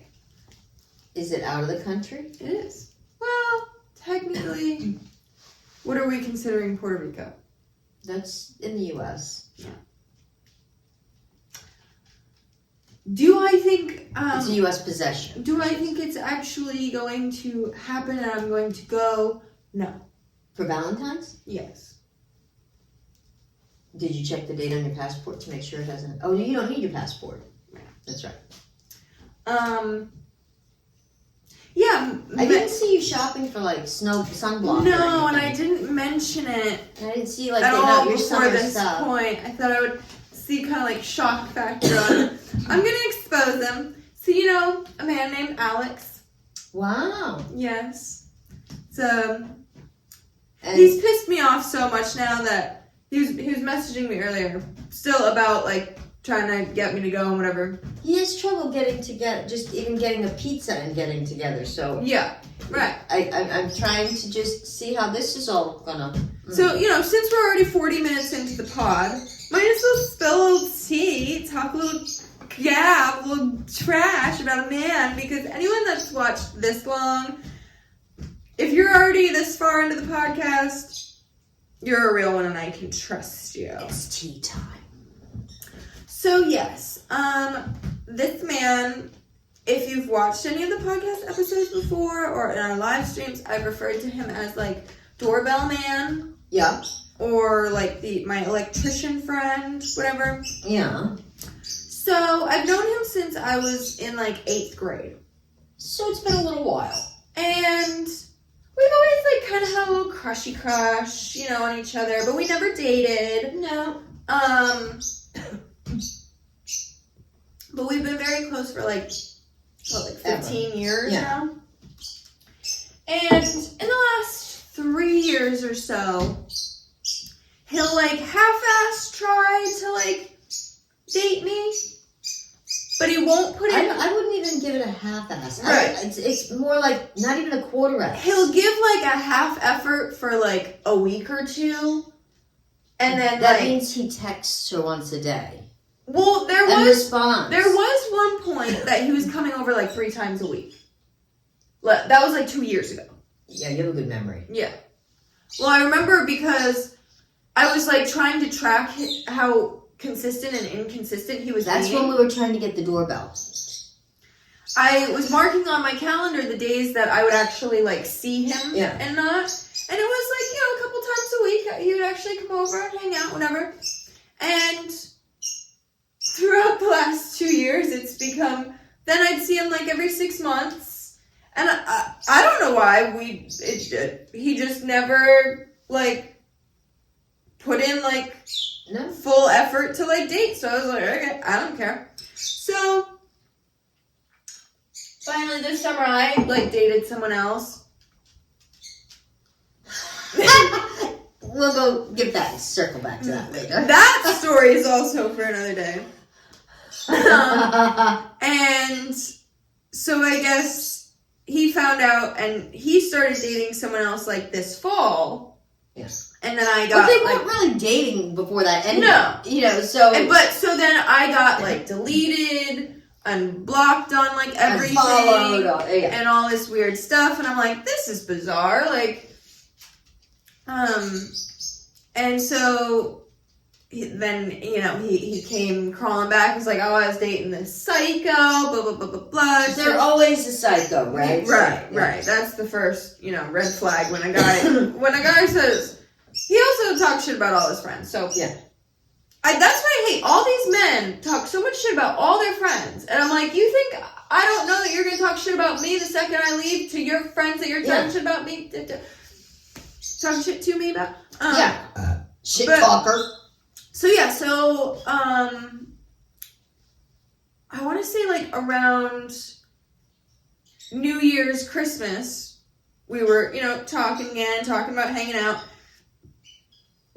B: Is it out of the country?
A: It is. Well, technically, what are we considering Puerto Rico?
B: That's in the U.S.
A: Yeah. Do I think...
B: it's a U.S. possession.
A: Do I think it's actually going to happen and I'm going to go? No.
B: For Valentine's?
A: Yes.
B: Did you check the date on your passport to make sure it doesn't... Oh, you don't need your passport.
A: Yeah.
B: That's right.
A: Yeah.
B: I didn't see you shopping for, like, sunblock.
A: No, and I didn't mention it
B: I didn't see, like,
A: at
B: getting
A: all
B: out your
A: before
B: summer
A: this
B: stuff.
A: point. I thought I would see kind of like shock factor on it. I'm going to expose him. So, you know, a man named Alex.
B: Wow.
A: Yes. So,
B: And
A: he's pissed me off so much now that he was messaging me earlier still about, like, trying to get me to go and whatever.
B: he has trouble getting together, just even getting a pizza and getting together, so...
A: Yeah, right.
B: I'm trying to just see how this is all gonna...
A: So, you know, since we're already 40 minutes into the pod, might as well spill a little tea, talk a little gab, a little trash about a man, because anyone that's watched this long, if you're already this far into the podcast, you're a real one and I can trust you.
B: It's tea time.
A: So, yes, this man, if you've watched any of the podcast episodes before or in our live streams, I've referred to him as, like, doorbell man.
B: Yeah.
A: Or, like, my electrician friend, whatever.
B: Yeah.
A: So, I've known him since I was in, like, 8th grade.
B: So it's been a little while.
A: And we've always, like, kind of had a little crushy crush, you know, on each other. But we never dated.
B: No.
A: But we've been very close for, like, 15 years now? And in the last 3 years or so, he'll, like, half-ass try to, like, date me, but he won't put in...
B: I wouldn't even give it a half-ass.
A: Right.
B: It's more like not even a quarter-ass.
A: He'll give, like, a half effort for, like, a week or two, and then,
B: that
A: like...
B: means he texts her once a day.
A: Well, there
B: And
A: was
B: responds.
A: one point that he was coming over, like, 3 times a week. That was, like, 2 years ago.
B: Yeah, you have a good memory.
A: Yeah. Well, I remember because I was, like, trying to track how consistent and inconsistent he was
B: That's
A: being.
B: when we were trying to get the doorbell.
A: I was marking on my calendar the days that I would actually, like, see him and not. And it was, like, you know, a couple times a week he would actually come over and hang out, whatever. And throughout the last 2 years, it's become then I'd see him like every 6 months. And I don't know why he just never like put in like full effort to like date. So I was like, okay, I don't care. So finally this summer I like dated someone else.
B: We'll go give that, circle back to that later.
A: That story is also for another day. And so I guess he found out and he started dating someone else like this fall.
B: Yeah.
A: And then I got.
B: But they weren't really dating before that anyway.
A: No.
B: You know, so.
A: So then I got like deleted, unblocked on like everything.
B: Unfollowed,
A: and all this weird stuff. And I'm like, this is bizarre. Like, and so then, you know, he came crawling back. He's like, oh, I was dating this psycho, blah, blah, blah, blah, blah.
B: They're always a psycho, right?
A: Right. That's the first, you know, red flag when a guy says, he also talks shit about all his friends. So,
B: yeah.
A: That's what I hate. All these men talk so much shit about all their friends. And I'm like, you think I don't know that you're going to talk shit about me the second I leave to your friends that you're talking shit about me? Talking shit to me about?
B: Shit talker.
A: So, I want to say like around New Year's, Christmas, we were, you know, talking about hanging out.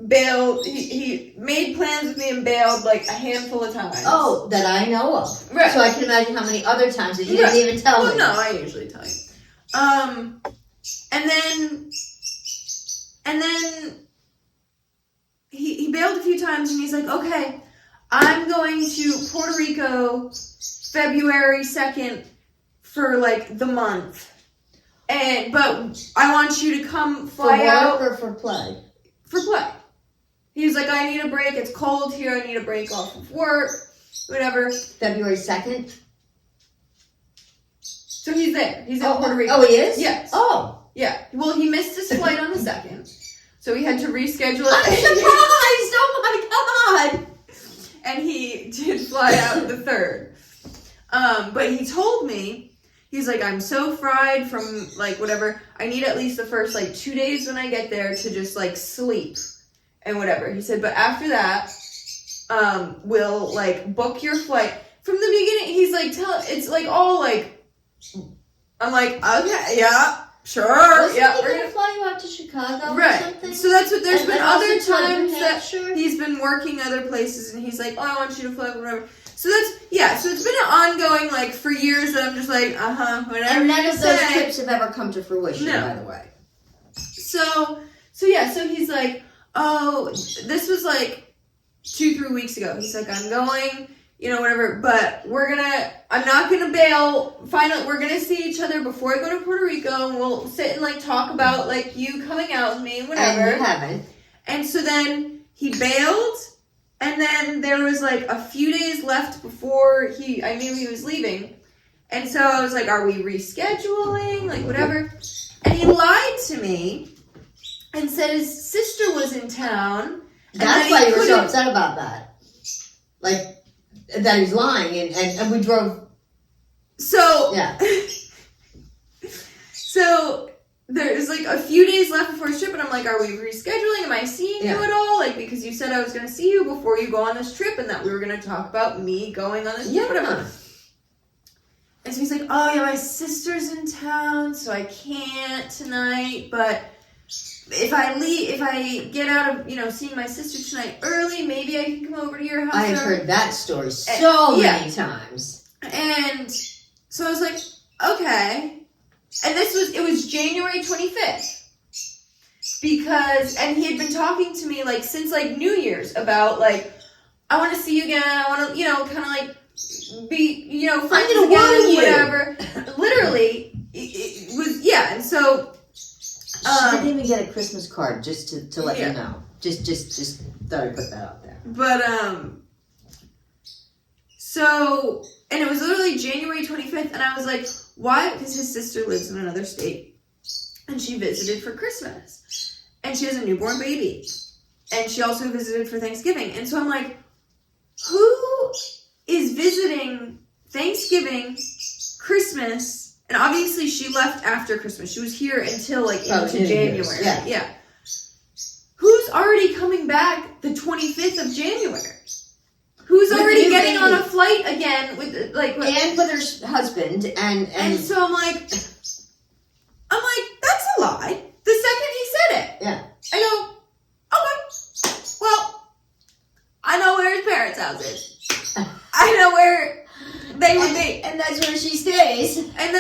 A: Bailed, he made plans with me and bailed like a handful of times.
B: Oh, that I know of.
A: Right.
B: So I can imagine how many other times that you didn't even tell me.
A: No, I usually tell you. And then he bailed a few times and he's like, okay, I'm going to Puerto Rico February 2nd for like the month. But I want you to come fly out.
B: For work or for play?
A: For play. He was like, I need a break. It's cold here. I need a break off of work. Whatever.
B: February 2nd?
A: So he's there. He's in Puerto Rico.
B: Oh, he is?
A: Yes.
B: Oh.
A: Yeah. Well, he missed his flight on the 2nd. So he had to reschedule it.
B: I'm surprised! Oh my god!
A: And he did fly out the 3rd. But he told me, he's like, I'm so fried from, like, whatever. I need at least the first, like, 2 days when I get there to just, like, sleep and whatever. He said, but after that, we'll, like, book your flight. From the beginning, he's like, it's, like, all, like, I'm like, okay, yeah, sure.
B: Wasn't
A: yeah,
B: he going to fly you out to Chicago or something?
A: So that's what, there's been other times that
B: Sure.
A: he's been working other places and he's like, oh, I want you to fly, whatever. So so it's been an ongoing, like, for years that I'm just like, whatever.
B: And none of those trips have ever come to fruition,
A: No.
B: by the way.
A: So he's like, oh, this was like 2-3 weeks ago. He's like, I'm going, you know, whatever, but I'm not gonna bail. Finally, we're gonna see each other before I go to Puerto Rico and we'll sit and, like, talk about, like, you coming out with me and whatever.
B: And you haven't.
A: And so then he bailed. And then there was, like, a few days left before I knew he was leaving. And so I was like, are we rescheduling? Like, whatever. And he lied to me and said his sister was in town.
B: That's why you were so upset about that. Like, that he's lying and we drove.
A: So.
B: Yeah.
A: So there's, like, a few days left before his trip, and I'm like, are we rescheduling? Am I seeing you at all? Like, because you said I was going to see you before you go on this trip, and that we were going to talk about me going on this trip, whatever. And so he's like, oh, yeah, my sister's in town, so I can't tonight, but if I get out of, you know, seeing my sister tonight early, maybe I can come over to your house.
B: I've heard that story so many times.
A: And so I was like, okay. And it was January 25th. And he had been talking to me, like, since, like, New Year's about, like, I want to see you again. I want to, you know, kind of, like, be, you know, friends again, whatever. Literally, it was, yeah. And so,
B: I didn't even get a Christmas card just to let you know. Just thought I'd put that out there.
A: But, so, and it was literally January 25th, and I was like, why? Because his sister lives in another state, and she visited for Christmas, and she has a newborn baby, and she also visited for Thanksgiving, and so I'm like, who is visiting Thanksgiving Christmas, and obviously she left after Christmas. She was here until like into January. Yeah. Who's already coming back the 25th of January? Who's already getting on a flight again with like
B: and with her husband
A: and so I'm like that's a lie. The second he said it, I go, okay, well, I know where his parents' house is. I know where they would be,
B: and that's where she stays.
A: And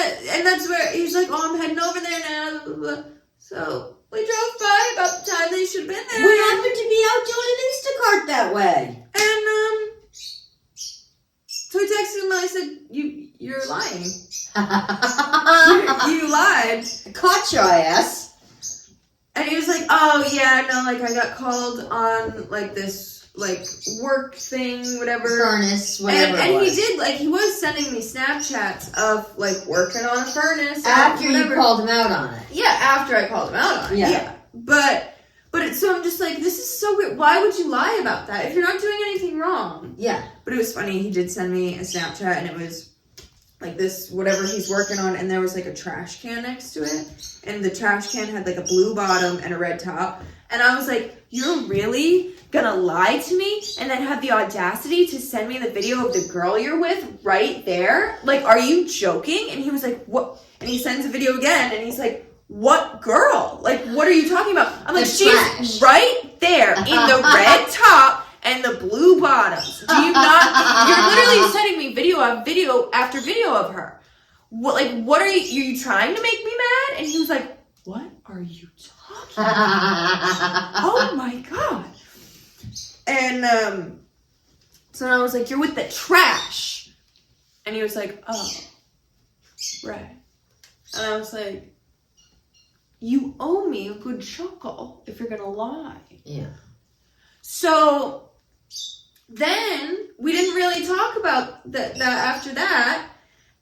A: that's where he's like, oh, I'm heading over there now. Blah, blah, blah. So we drove by about the time they should have been there.
B: We happened to be out doing an Instacart that way.
A: And so I texted him and I said, you're lying. you lied.
B: Caught your ass.
A: And he was like, oh yeah, no, like I got called on like this like work thing, whatever.
B: Furnace, whatever.
A: And he did, like, he was sending me Snapchats of like working on a furnace.
B: After you called him out on it.
A: Yeah, after I called him out on it. Yeah. But so I'm just like, this is so weird. Why would you lie about that if you're not doing anything wrong?
B: Yeah.
A: But it was funny. He did send me a Snapchat, and it was like this, whatever he's working on, and there was like a trash can next to it, and the trash can had like a blue bottom and a red top, and I was like, you're really gonna lie to me and then have the audacity to send me the video of the girl you're with right there? Like, are you joking? And he was like, what? And he sends a video again, and he's like, what girl? Like, what are you talking about? I'm like, she's right there in the red top and the blue bottoms. Do you not? You're literally sending me video after video of her. What are you trying to make me mad? And he was like, what are you talking about? Oh my God. And so I was like, you're with the trash. And he was like, oh, right. And I was like, you owe me a good chuckle if you're gonna lie.
B: Yeah.
A: So then we didn't really talk about that after that.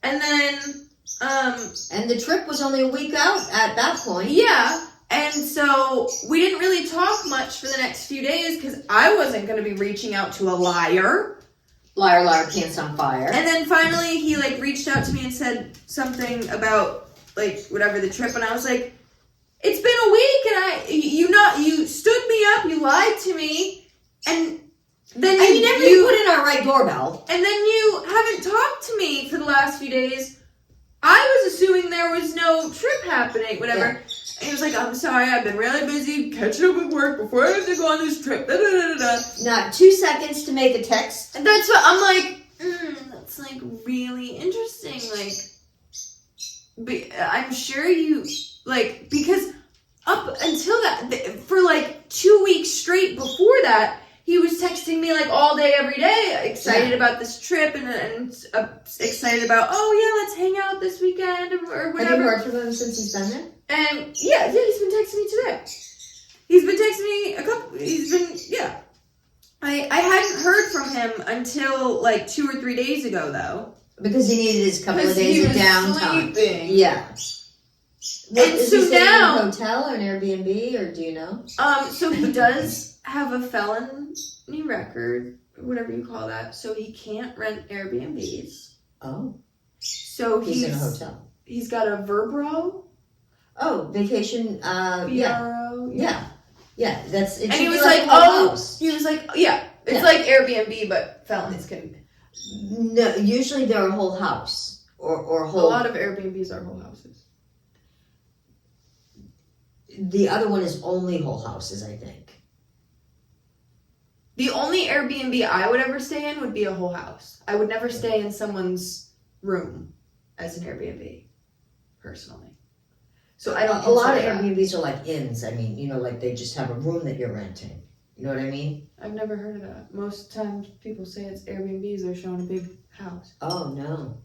A: And then
B: and the trip was only a week out at that point.
A: Yeah. And so we didn't really talk much for the next few days because I wasn't going to be reaching out to a liar.
B: Liar, liar, pants on fire.
A: And then finally he like reached out to me and said something about like whatever the trip, and I was like, it's been a week and you stood me up, you lied to me, and then
B: you never even put in our right doorbell.
A: And then you haven't talked to me for the last few days. I was assuming there was no trip happening, whatever. Yeah. And he was like, I'm sorry, I've been really busy catching up with work before I have to go on this trip. Da, da, da, da.
B: Not 2 seconds to make a text.
A: And that's what I'm like, that's like really interesting. Like, I'm sure you, like, because up until that, for like 2 weeks straight before that, he was texting me like all day, every day, excited about this trip and excited about, oh yeah, let's hang out this weekend or whatever.
B: Have you heard from him since he's been there?
A: And yeah, he's been texting me today. He's been texting me I hadn't heard from him until like 2 or 3 days ago though.
B: Because he needed his couple of days of downtime.
A: Sleeping.
B: Yeah.
A: And so now,
B: in a hotel or an Airbnb, or do you know?
A: So he does have a felony record, whatever you call that. So he can't rent Airbnbs.
B: Oh.
A: So
B: he's in a hotel.
A: He's got a Verbro.
B: Oh, vacation.
A: VRO.
B: Yeah. That's. It.
A: And he was like,
B: house.
A: He was like, yeah, it's like Airbnb, but felons can.
B: No, usually they're a whole house or whole.
A: A lot of Airbnbs are whole houses.
B: The other one is only whole houses, I think.
A: The only Airbnb I would ever stay in would be a whole house. I would never stay in someone's room as an Airbnb, personally. So I don't.
B: A lot of Airbnbs are like inns. I mean, you know, like they just have a room that you're renting. You know what I mean?
A: I've never heard of that. Most times people say it's Airbnbs. They're showing a big house.
B: Oh no.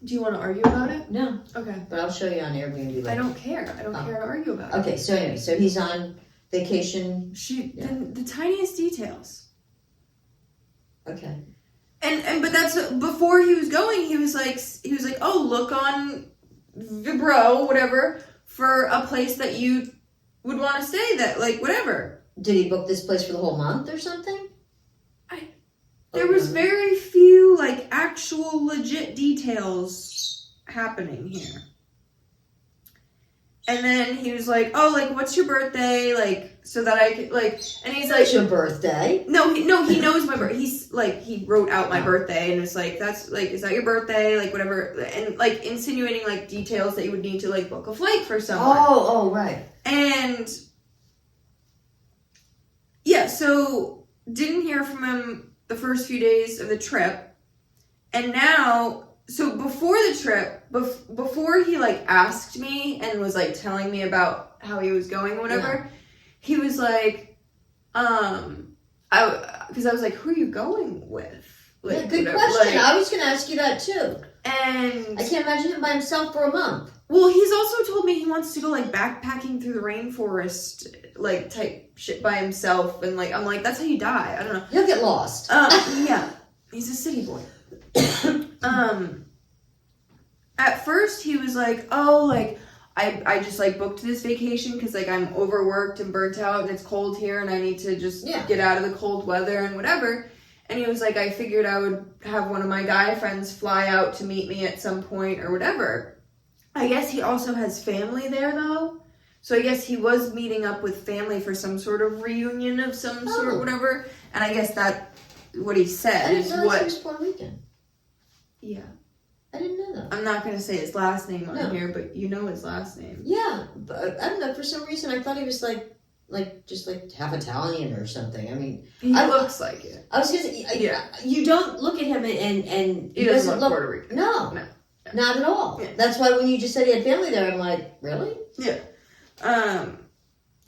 A: Do you want to argue about it?
B: No.
A: Okay.
B: But I'll show you on Airbnb later.
A: I don't care. I don't care to argue about it.
B: Okay, so anyway, so he's on vacation.
A: The tiniest details.
B: Okay.
A: But that's before he was going. He was like, oh, look on Vibro, whatever, for a place that you would want to stay. That like whatever.
B: Did he book this place for the whole month or something?
A: there was very few, like, actual legit details happening here. And then he was like, oh, like, what's your birthday? Like, so that I could, like, and he's like...
B: It's your birthday.
A: No, he knows my birthday. He's, like, he wrote out my birthday and was like, that's, like, is that your birthday? Like, whatever. And, like, insinuating, like, details that you would need to, like, book a flight for someone.
B: Oh, right.
A: And, yeah, so, didn't hear from him the first few days of the trip. And now... So before the trip, before he, like, asked me and was, like, telling me about how he was going or whatever, he was like, because I was like, who are you going with? Like,
B: yeah, good
A: whatever.
B: question.
A: Like,
B: I was going to ask you that, too.
A: And...
B: I can't imagine him by himself for a month.
A: Well, he's also told me he wants to go, like, backpacking through the rainforest, like, type shit by himself, and, like, I'm like, that's how you die. I don't know.
B: He'll get lost.
A: Yeah. He's a city boy. At first he was like, oh, like, I just, like, booked this vacation because, like, I'm overworked and burnt out and it's cold here and I need to just get out of the cold weather and whatever. And he was like, I figured I would have one of my guy friends fly out to meet me at some point or whatever. I guess he also has family there, though. So I guess he was meeting up with family for some sort of reunion of some sort, whatever. And I guess that, what he said is what...
B: He was Puerto Rican.
A: Yeah.
B: I didn't know that.
A: I'm not going to say his last name on here, but you know his last name.
B: Yeah, but I don't know. For some reason, I thought he was just half Italian or something. I mean,
A: He looks like it.
B: I was going to say, you don't look at him and
A: he doesn't look Puerto Rican.
B: No, not at all. Yeah. That's why when you just said he had family there, I'm like, really?
A: Yeah.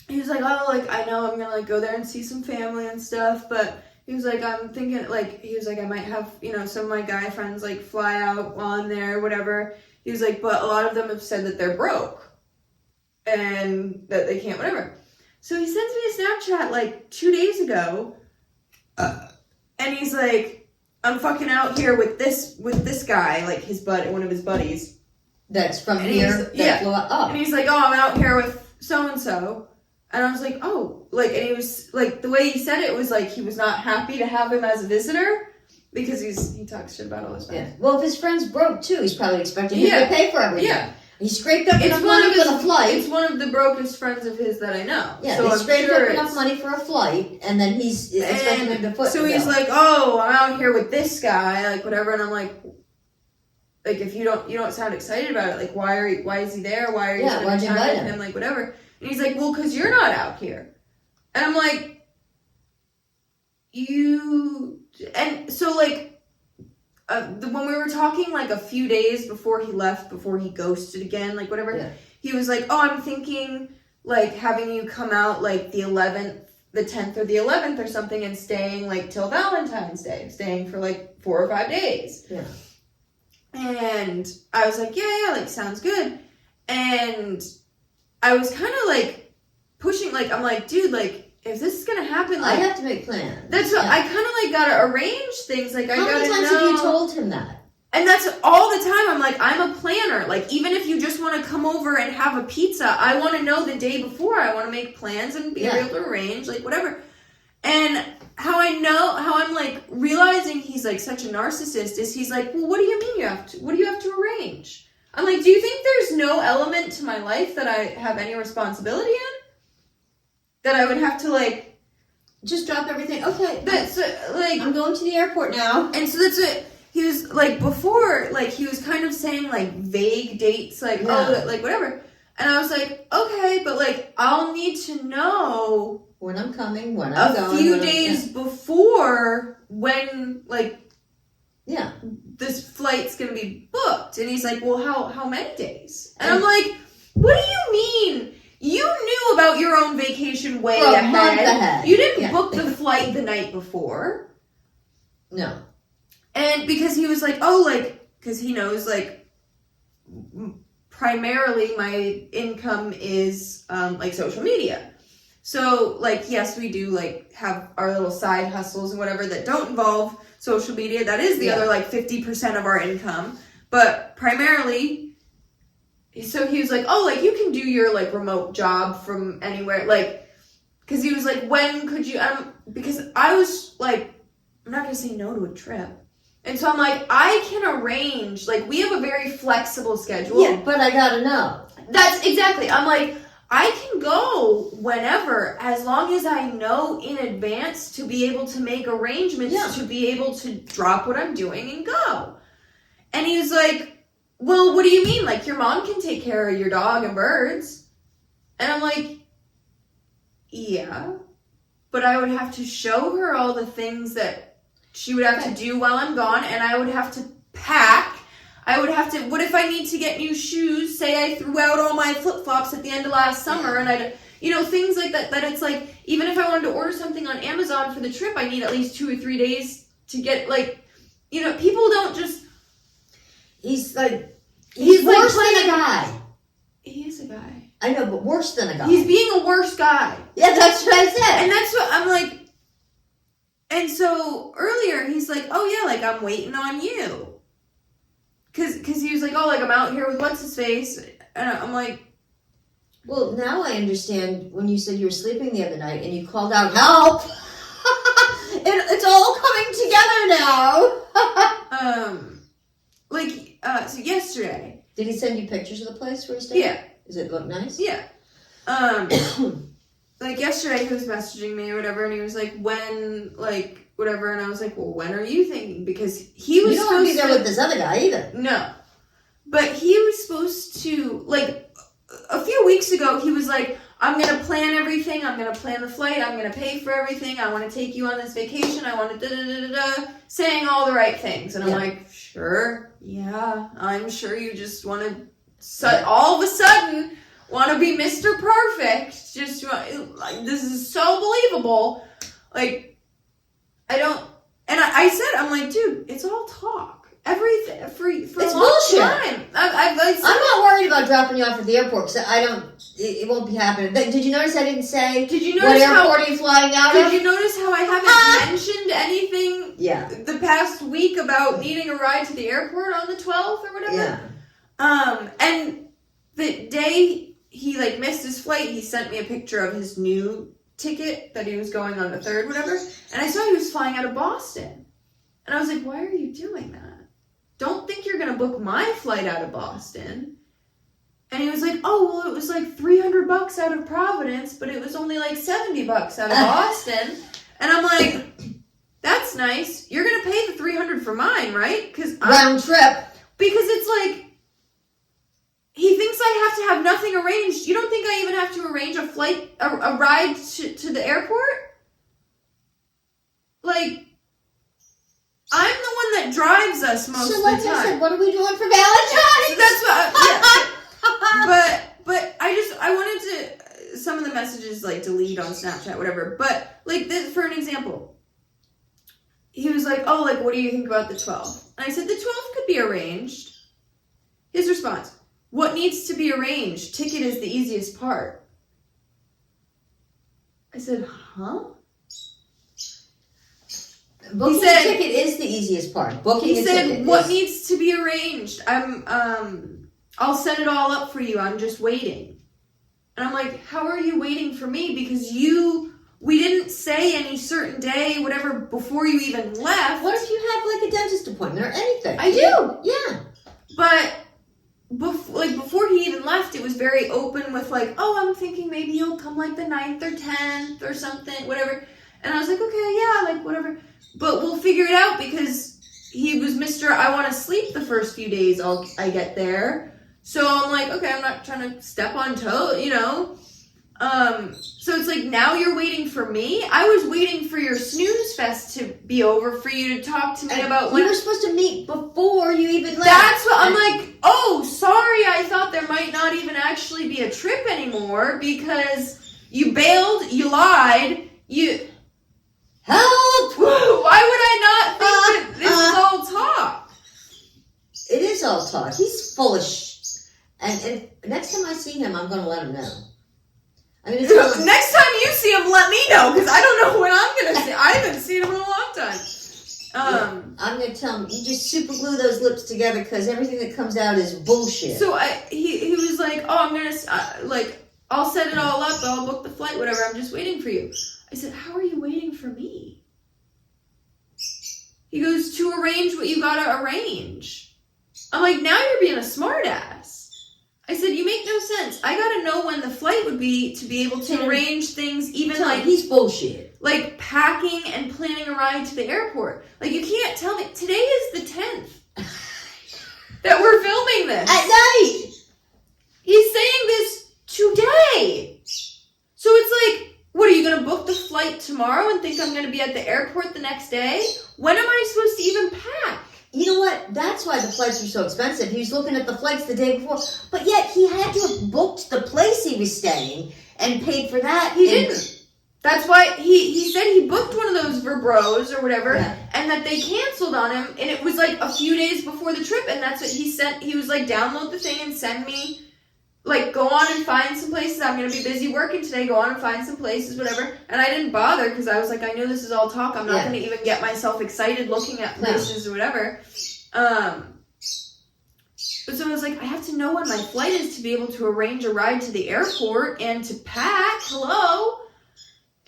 A: He was like, oh, like, I know I'm going to, like, go there and see some family and stuff, but... He was like, I'm thinking, like, he was like, I might have, you know, some of my guy friends, like, fly out while I'm there, whatever. He was like, but a lot of them have said that they're broke. And that they can't, whatever. So he sends me a Snapchat, like, 2 days ago. And he's like, I'm fucking out here with this guy, like, one of his buddies.
B: That's from here?
A: Yeah. And he's like, oh, I'm out here with so-and-so. And I was like, oh, like, and he was, like, the way he said it was, like, he was not happy to have him as a visitor because he talks shit about all his friends.
B: Yeah. Well, if his friend's broke, too, he's probably expecting him to pay for everything. Yeah. He scraped up enough money for the flight.
A: It's one of the brokest friends of his that I know.
B: Yeah, so he scraped up enough money for a flight, and then he's expecting him to foot.
A: So he's like, oh, I'm out here with this guy, like, whatever, and I'm like, if you don't sound excited about it, like, why is he there? Why are you spending time with him? Like, whatever. And he's like, well, because you're not out here. And I'm like, and so, like, when we were talking, like, a few days before he left, before he ghosted again, like, whatever, he was like, oh, I'm thinking, like, having you come out, like, the 10th or the 11th or something and staying, like, till Valentine's Day, staying for, like, 4 or 5 days.
B: Yeah.
A: And I was like, yeah, like, sounds good. And I was kind of, like, pushing, like, I'm like, dude, like, if this is going to happen, like...
B: I have to make plans.
A: That's what, I kind of, like, got to arrange things, like, I got to know...
B: How many times have you told him that?
A: And that's all the time, I'm like, I'm a planner. Like, even if you just want to come over and have a pizza, I want to know the day before. I want to make plans and be able to arrange, like, whatever. And how I'm, like, realizing he's, like, such a narcissist is he's like, well, what do you mean what do you have to arrange? I'm like, do you think there's no element to my life that I have any responsibility in? That I would have to, like...
B: Just drop everything. Okay.
A: That's, like...
B: I'm going to the airport now.
A: And so that's it. He was, like, before, like, he was kind of saying, like, vague dates, like, oh, like, whatever. And I was like, okay, but, like, I'll need to know...
B: When I'm coming, when I'm going.
A: A few days before when, like...
B: Yeah.
A: This flight's gonna be booked. And he's like, well, how many days? And I'm like, what do you mean? You knew about your own vacation way ahead.
B: Month ahead.
A: You didn't book the flight the night before.
B: No.
A: And because he was like, oh, like, because he knows, like, primarily my income is, like, social media. So, like, yes, we do, like, have our little side hustles and whatever that don't involve social media. That is the other, like, 50% of our income. But primarily, so he was like, oh, like, you can do your, like, remote job from anywhere. Like, because he was like, when could you, because I was, like, I'm not going to say no to a trip. And so I'm like, I can arrange, like, we have a very flexible schedule.
B: Yeah, but I gotta know.
A: That's exactly. I'm like, I can go whenever, as long as I know in advance to be able to make arrangements to be able to drop what I'm doing and go. And he was like, well, what do you mean? Like, your mom can take care of your dog and birds. And I'm like, yeah, but I would have to show her all the things that she would have to do while I'm gone, and I would have to pack. I would have to, what if I need to get new shoes? Say I threw out all my flip-flops at the end of last summer, and things like that, that it's like, even if I wanted to order something on Amazon for the trip, I need at least 2 or 3 days to get, like, people don't just...
B: He's worse
A: like
B: than a guy.
A: He is a guy.
B: I know, but worse than a guy.
A: He's being a worse guy.
B: Yeah, that's what I said.
A: And that's what I'm like... And so earlier he's like, oh yeah, like I'm waiting on you. Cause he was like, oh, like I'm out here with what's his face. And I'm like,
B: well, now I understand when you said you were sleeping the other night and you called out, help! It's all coming together now.
A: so yesterday.
B: Did he send you pictures of the place where he stayed?
A: Yeah.
B: Does it look nice?
A: Yeah. Like yesterday he was messaging me or whatever, and he was like, when, like, whatever, and I was like, well, when are you thinking? Because he was
B: you don't want to be there with this other guy either.
A: No. But he was supposed to, like, a few weeks ago, he was like, I'm going to plan everything, I'm going to plan the flight, I'm going to pay for everything, I want to take you on this vacation, I want to da-da-da-da-da, saying all the right things. And I'm like, sure, yeah, I'm sure you just want to, all of a sudden... want to be Mr. Perfect. Just, like, this is so believable. Like, I don't, and I said, I'm like, dude, it's all talk. Everything, for it's a long
B: bullshit.
A: Time. I'm
B: not worried about dropping you off at the airport, because it won't be happening. Did you notice I didn't say,
A: did you notice
B: what airport are you flying out of?
A: Did you notice how I haven't mentioned anything the past week about needing a ride to the airport on the 12th or whatever?
B: Yeah.
A: And the day he, like, missed his flight, he sent me a picture of his new ticket that he was going on the 3rd, whatever, and I saw he was flying out of Boston. And I was like, why are you doing that? Don't think you're going to book my flight out of Boston. And he was like, oh, well, it was like $300 out of Providence, but it was only like $70 out of Boston. And I'm like, that's nice. You're going to pay the $300 for mine, right?
B: Round trip.
A: Because it's like, he thinks I have to have nothing arranged. You don't think I even have to arrange a flight, a ride to the airport? Like, I'm the one that drives us most of the time. So like I said,
B: what are we doing for Valentine?
A: So that's what, but I wanted to, some of the messages, like, delete on Snapchat, whatever. But, like, this, for an example, he was like, oh, like, what do you think about the 12th? And I said, the 12th could be arranged. His response, what needs to be arranged? Ticket is the easiest part. I said, huh?
B: Booking a ticket is the easiest part.
A: He said, what needs to be arranged? I'll set it all up for you. I'm just waiting. And I'm like, how are you waiting for me? Because we didn't say any certain day, whatever, before you even left.
B: What if you have, like, a dentist appointment or anything?
A: I do.
B: Yeah.
A: But before he even left, it was very open with, like, oh, I'm thinking maybe you'll come, like, the 9th or 10th or something, whatever. And I was like, okay, yeah, like, whatever. But we'll figure it out, because he was Mr. I want to sleep the first few days I get there. So I'm like, okay, I'm not trying to step on toes, you know? So it's like, now you're waiting for me? I was waiting for your snooze fest to be over for you to talk to me about
B: when... We were supposed to meet before you even left.
A: That's what, I'm like, oh, sorry, I thought there might not even actually be a trip anymore, because you bailed, you lied, you...
B: Help!
A: Why would I not think that this is all talk?
B: It is all talk. He's full of And next time I see him, I'm going to let him know. I'm going to tell him.
A: Next time you see him, let me know, because I don't know when I'm going to see him. I haven't seen him in a long time.
B: I'm going to tell him, you just super glue those lips together, because everything that comes out is bullshit.
A: So he was like, oh, I'm going to, I'll set it all up, I'll book the flight, whatever, I'm just waiting for you. I said, how are you waiting for me? He goes, to arrange what you gotta arrange. I'm like, now you're being a smartass. I said, you make no sense. I gotta know when the flight would be to be able to arrange things, even like...
B: He's bullshit.
A: Like packing and planning a ride to the airport. Like, you can't tell me... Today is the 10th that we're filming this.
B: At night!
A: He's saying this today. So it's like, what, are you going to book the flight tomorrow and think I'm going to be at the airport the next day? When am I supposed to even pack?
B: You know what? That's why the flights are so expensive. He was looking at the flights the day before. But yet he had to have booked the place he was staying and paid for that.
A: He didn't. That's why he said he booked one of those Verbros or whatever, and that they canceled on him, and it was like a few days before the trip, and that's what he sent. He was like, download the thing and send me, like, go on and find some places. I'm going to be busy working today. Go on and find some places, whatever. And I didn't bother because I was like, I know this is all talk. I'm not going to even get myself excited looking at places or whatever. So I was like, I have to know when my flight is to be able to arrange a ride to the airport and to pack. Hello?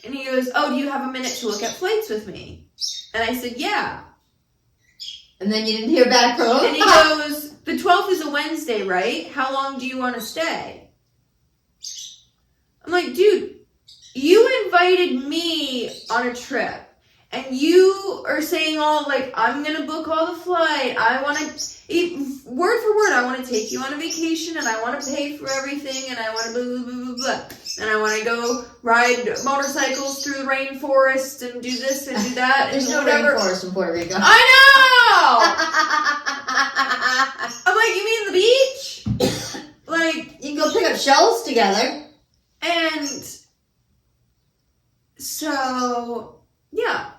A: And he goes, oh, do you have a minute to look at flights with me? And I said, yeah.
B: And then you didn't hear back from him?
A: And he goes, the 12th is a Wednesday, right? How long do you want to stay? I'm like, dude, you invited me on a trip. And you are saying all, like, I'm going to book all the flight. I want to, word for word, I want to take you on a vacation, and I want to pay for everything, and I want to blah, blah, blah, blah, blah. And I want to go ride motorcycles through the rainforest and do this and do that.
B: There's
A: and
B: no
A: whatever.
B: rainforest in Puerto Rico.
A: I know! I'm like, you mean the beach? Like,
B: you can go pick up shells together.
A: And so, yeah.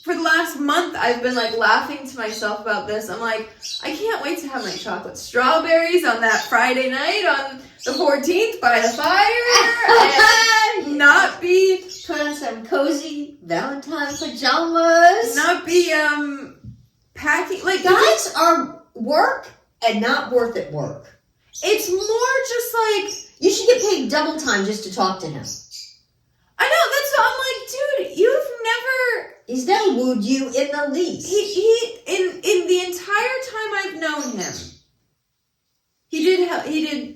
A: For the last month, I've been, like, laughing to myself about this. I'm like, I can't wait to have my chocolate strawberries on that Friday night on the 14th by the fire. And not be...
B: Put on some cozy Valentine pajamas.
A: Not be, packing... Like,
B: guys are work and not worth it work.
A: It's more just like...
B: You should get paid double time just to talk to him.
A: I know, that's what I'm like, dude, you've never...
B: He's never wooed you in the least.
A: In the entire time I've known him, he did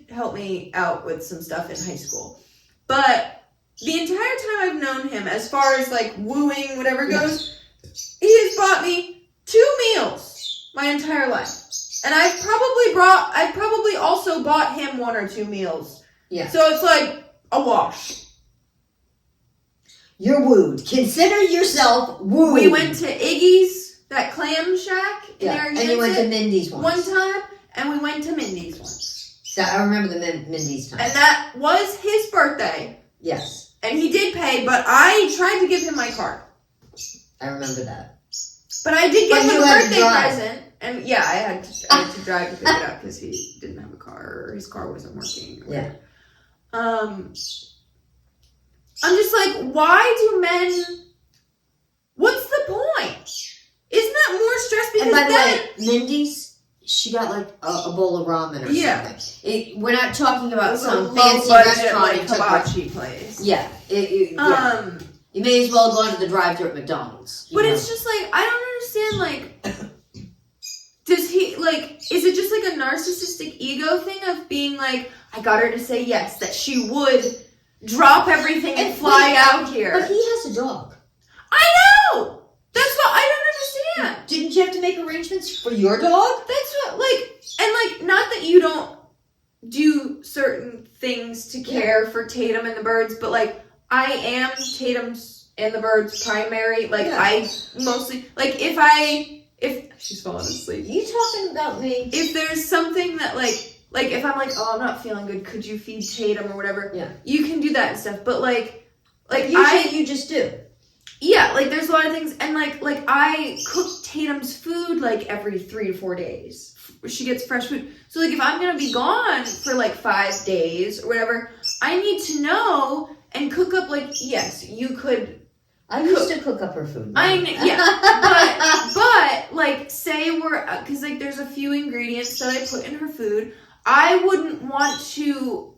A: help me out with some stuff in high school. But the entire time I've known him, as far as like wooing, whatever goes, he has bought me 2 meals my entire life. And I've probably also bought him 1 or 2 meals.
B: Yeah.
A: So it's like a wash.
B: You're wooed. Consider yourself wooed.
A: We went to Iggy's, that clam shack in
B: and you went to Mindy's once.
A: One time, and we went to Mindy's once.
B: I remember the Mindy's time.
A: And that was his birthday.
B: Yes.
A: And he did pay, but I tried to give him my card.
B: I remember that.
A: But I did give him a birthday present. And yeah, I had to drive to pick it up because he didn't have a car, or his car wasn't working.
B: Yeah.
A: I'm just like, why do men... What's the point? Isn't that more stress? Because
B: and by the way, Mindy's, she got like a bowl of ramen or something. We're not talking about some fancy restaurant.
A: Like hibachi place.
B: Yeah. You may as well go to the drive-thru at McDonald's.
A: But it's just like, I don't understand, like, does he, like, is it just like a narcissistic ego thing of being like, I got her to say yes, that she would drop everything and fly out here.
B: But he has a dog.
A: I know! That's what I don't understand.
B: Didn't you have to make arrangements for your dog?
A: That's what, like, and like, not that you don't do certain things to care for Tatum and the birds, but like, I am Tatum's and the birds' primary. Like, I mostly, like, if she's falling asleep.
B: You talking about me?
A: If there's something that, like if I'm like, oh, I'm not feeling good, could you feed Tatum or whatever?
B: Yeah.
A: You can do that and stuff. But like
B: usually you just do.
A: Yeah, like there's a lot of things, and like I cook Tatum's food like every 3 to 4 days. She gets fresh food. So like if I'm gonna be gone for like 5 days or whatever, I need to know and cook up. Like, yes, you could.
B: I used to cook up her food.
A: But like, say because like there's a few ingredients that I put in her food. I wouldn't want to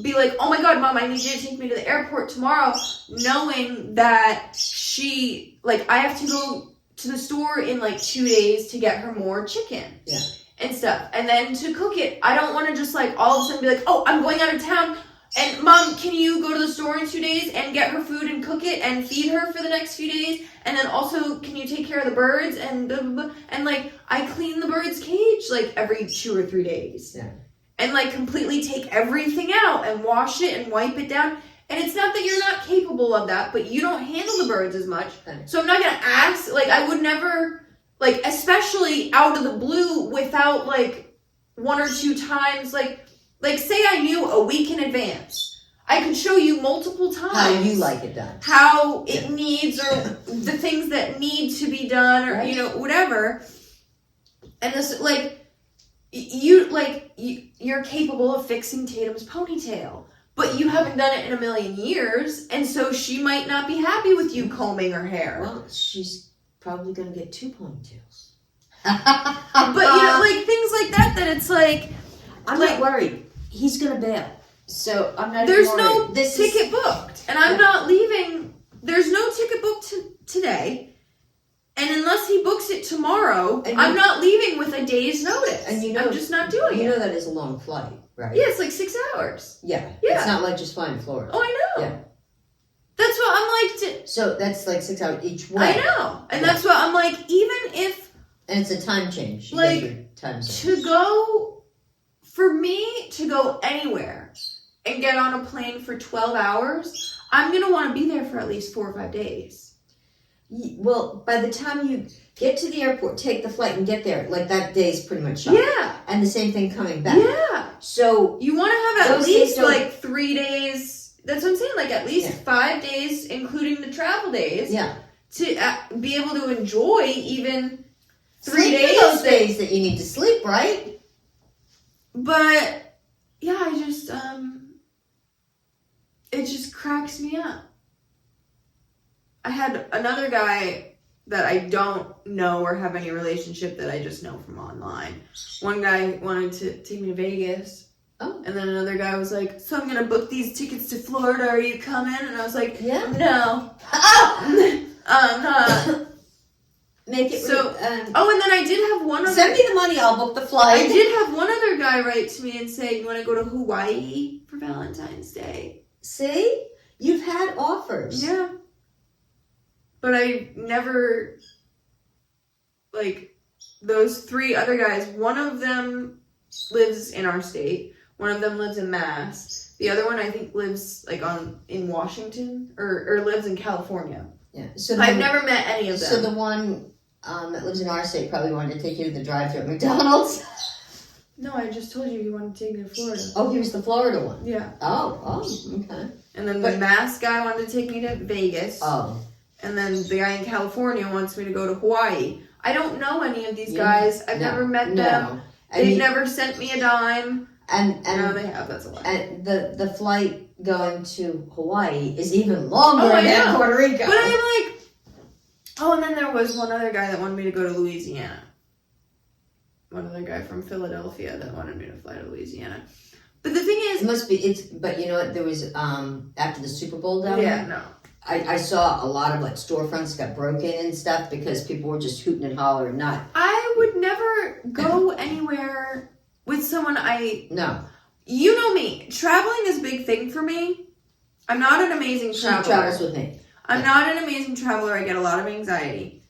A: be like, oh my God, Mom, I need you to take me to the airport tomorrow, knowing that she, like, I have to go to the store in like 2 days to get her more chicken.
B: Yeah.
A: And stuff. And then to cook it, I don't want to just like all of a sudden be like, oh, I'm going out of town. And Mom, can you go to the store in 2 days and get her food and cook it and feed her for the next few days? And then also, can you take care of the birds? And blah, blah, blah. And like, I clean the bird's cage like every 2 or 3 days.
B: Yeah.
A: And like completely take everything out and wash it and wipe it down. And it's not that you're not capable of that, but you don't handle the birds as much.
B: Okay.
A: So I'm not going to ask, like I would never, like especially out of the blue without like 1 or 2 times, like say I knew a week in advance. I could show you multiple times.
B: How you like it done.
A: How it needs or the things that need to be done or,
B: Right.
A: Whatever. And this, you're capable of fixing Tatum's ponytail. But you haven't done it in a million years, and so she might not be happy with you combing her hair.
B: Well, she's probably going to get 2 ponytails.
A: But, things like that it's like...
B: I'm not worried. He's going to bail. So, I'm not
A: There's
B: worried.
A: no ticket booked, and I'm not leaving. There's no ticket booked today, and unless he books it tomorrow, I'm not leaving with a day's notice. And I'm just not doing it.
B: You know that is a long flight, right?
A: Yeah, it's like 6 hours.
B: Yeah.
A: Yeah.
B: It's not like just flying to Florida.
A: Oh, I know.
B: Yeah.
A: That's what I'm like...
B: So, that's like 6 hours each way.
A: I know. And that's what I'm like, even if...
B: And it's a time change. Time zone.
A: To go... For me to go anywhere and get on a plane for 12 hours, I'm going to want to be there for at least 4 or 5 days.
B: Well, by the time you get to the airport, take the flight and get there, like that day's pretty much shot.
A: Yeah.
B: And the same thing coming back.
A: Yeah.
B: So
A: you want to have at least like 3 days. That's what I'm saying. Like at least 5 days, including the travel days.
B: Yeah.
A: To be able to enjoy even 3
B: sleep
A: days.
B: For those days that you need to sleep, right?
A: But yeah, I just it just cracks me up. I had another guy that I don't know or have any relationship that I just know from online. One guy wanted to take me to Vegas.
B: Oh.
A: And then another guy was like, so I'm going to book these tickets to Florida. Are you coming? And I was like,
B: yeah.
A: No.
B: Oh!
A: I'm not.
B: Make it
A: so. And then I did have one other...
B: Send me the money, I'll book the flight.
A: I did have one other guy write to me and say, you want to go to Hawaii for Valentine's Day?
B: See? You've had offers.
A: Yeah. But I never... Like, those 3 other guys, one of them lives in our state. One of them lives in Mass. The other one, I think, lives, like, in Washington. Or lives in California.
B: Yeah. So
A: I've never met any of them.
B: So the one that lives in our state probably wanted to take you to the drive-thru at McDonald's.
A: No, I just told you he wanted to take me to Florida.
B: Oh, he was the Florida one.
A: Yeah.
B: Oh, okay.
A: And then the Mass guy wanted to take me to Vegas.
B: Oh.
A: And then the guy in California wants me to go to Hawaii. I don't know any of these guys. I've never met them. They've never sent me a dime.
B: And
A: no, they have. That's a lie.
B: And the flight going to Hawaii is even longer than Puerto Rico.
A: But I'm like, oh, and then there was one other guy that wanted me to go to Louisiana. One other guy from Philadelphia that wanted me to fly to Louisiana. But the thing is...
B: But you know what, there was, after the Super Bowl down there?
A: Yeah, no.
B: I saw a lot of, like, storefronts got broken and stuff because people were just hooting and hollering, not...
A: I would never go anywhere with someone
B: No.
A: You know me. Traveling is a big thing for me. I'm not an amazing traveler.
B: She travels with me.
A: I'm not an amazing traveler. I get a lot of anxiety.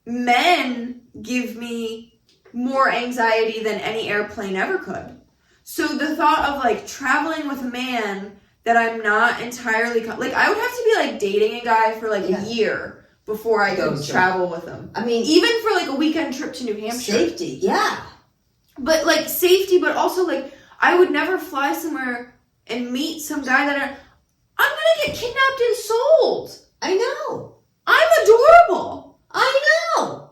A: Men give me more anxiety than any airplane ever could. So the thought of like traveling with a man that I'm not entirely... Like I would have to be like dating a guy for like a year before I could travel with him.
B: I mean...
A: Even for like a weekend trip to New Hampshire.
B: Safety, yeah.
A: But like safety, but also like I would never fly somewhere and meet some guy that I'm gonna get kidnapped and sold.
B: I know.
A: I'm adorable.
B: I know.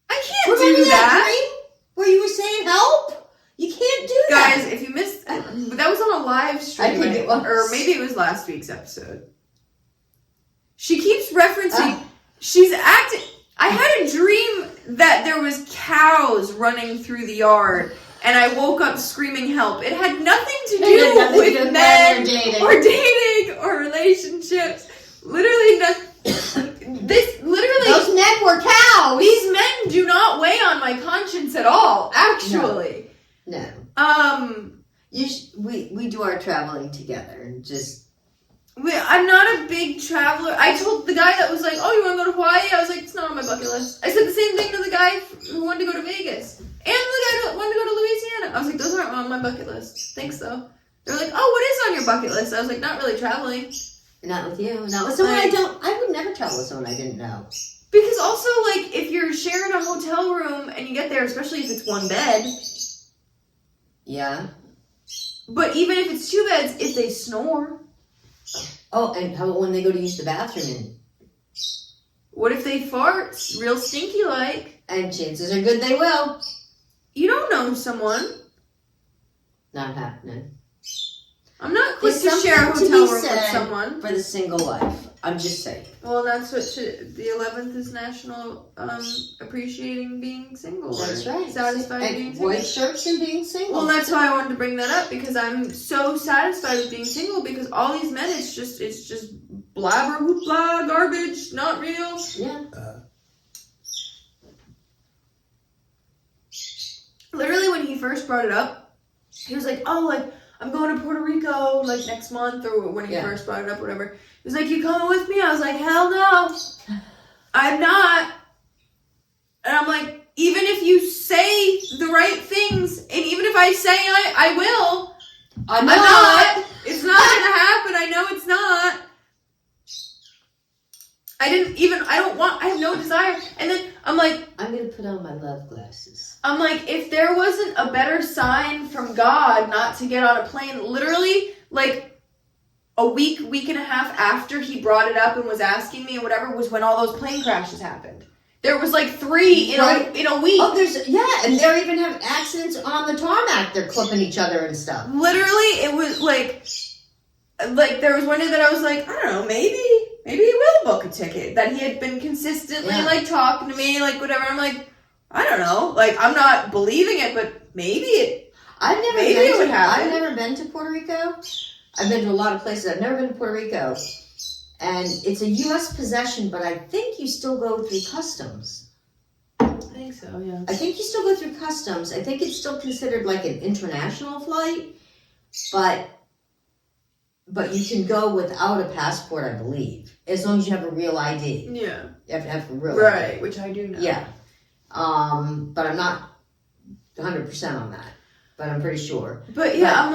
A: I can't
B: Remember
A: do that.
B: Dream where you were saying help? You can't do that.
A: Guys, if you missed, that was on a live stream.
B: I think it was.
A: Or maybe it was last week's episode. She keeps referencing, she's acting, I had a dream that there was cows running through the yard. And I woke up screaming help. It had nothing to do with men or dating or relationships. Literally nothing. Those
B: men were cows.
A: These men do not weigh on my conscience at all, actually.
B: No. We do our traveling together and just.
A: I'm not a big traveler. I told the guy that was like, "Oh, you want to go to Hawaii?" I was like, "It's not on my bucket list." I said the same thing to the guy who wanted to go to Vegas and the guy who wanted to go to Louisiana. I was like, "Those aren't on my bucket list." Thanks though. They're like, "Oh, what is on your bucket list?" I was like, "Not really traveling."
B: Not with you. Not with someone I would never travel with someone I didn't know.
A: Because also, like, if you're sharing a hotel room and you get there, especially if it's one bed.
B: Yeah.
A: But even if it's two beds, if they snore.
B: Oh, and how about when they go to use the bathroom?
A: What if they fart real stinky like?
B: And chances are good they will.
A: You don't know someone.
B: Not happening.
A: I'm not quick to share a hotel room with someone.
B: For the single life. I'm just saying.
A: Well, that's what the 11th is National Appreciating Being Single.
B: That's right.
A: Satisfied
B: and
A: being single.
B: White shirts and being single.
A: Well, that's why I wanted to bring that up because I'm so satisfied with being single because all these men, it's just blabber, hoopla, garbage, not real.
B: Yeah.
A: Literally, when he first brought it up, he was like, "Oh, like I'm going to Puerto Rico like next month," or when he first brought it up, whatever. He was like, "You coming with me?" I was like, "Hell no, I'm not." And I'm like, even if you say the right things, and even if I say I will, I'm not. It's not gonna happen. I know it's not. I have no desire. And then I'm like,
B: I'm going to put on my love glasses.
A: I'm like, if there wasn't a better sign from God not to get on a plane, literally, like, a week and a half after he brought it up and was asking me and whatever was when all those plane crashes happened. There was like 3 in a week.
B: Oh, and they're even having accidents on the tarmac. They're clipping each other and stuff.
A: Literally, it was like there was one day that I was like, I don't know, maybe he will book a ticket. That he had been consistently like talking to me, like whatever. I'm like, I don't know, like I'm not believing it, but maybe it would happen.
B: I've never been to Puerto Rico. I've been to a lot of places. I've never been to Puerto Rico. And it's a U.S. possession, but I think you still go through customs.
A: I think so, yeah.
B: I think you still go through customs. I think it's still considered like an international flight, but you can go without a passport, I believe, as long as you have a real ID.
A: Yeah.
B: You have to have a real
A: ID.
B: ID.
A: Which I do know.
B: Yeah. But I'm not 100% on that. But I'm pretty sure.
A: But yeah,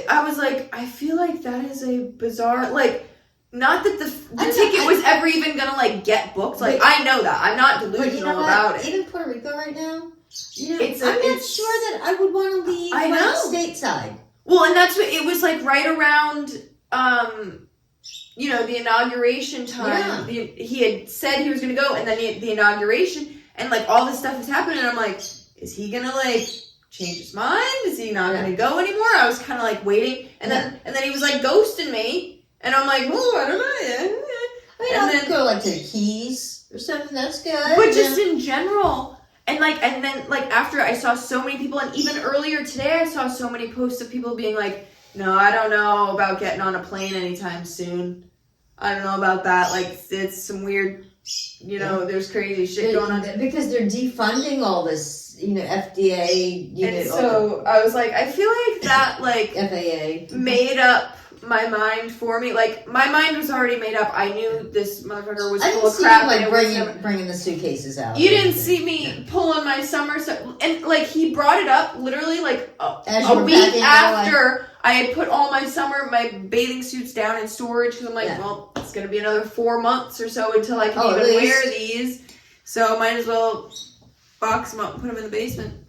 A: I was like, I feel like that is a bizarre, like, not that the ticket was ever even gonna like get booked. Like, I know that. I'm not delusional about it.
B: Even Puerto Rico right now, I'm not sure that I would want to leave stateside.
A: Well, and that's what it was like right around, the inauguration time.
B: Yeah.
A: He had said he was gonna go, and then the inauguration, and like all this stuff is happening. And I'm like, is he gonna like change his mind? Is he not gonna go anymore? I was kind of like waiting, and then he was like ghosting me. And I'm like, oh, I don't know.
B: I mean, go like to the Keys or something. That's good.
A: But just in general, and then after I saw so many people, and even earlier today, I saw so many posts of people being like, no, I don't know about getting on a plane anytime soon. I don't know about that. Like, it's some weird, there's crazy shit going on.
B: Because they're defunding all this, FDA.
A: And so I was like, I feel like that, like,
B: FAA
A: made up my mind for me. Like, my mind was already made up. I knew this motherfucker was full of crap.
B: I didn't see you, bringing the suitcases out.
A: You didn't see me pulling my summer stuff. And, like, he brought it up literally, like, a week after I had put all my bathing suits down in storage. Because I'm like, well, it's going to be another 4 months or so until I can even wear these. So, might as well box them up and put them in the basement.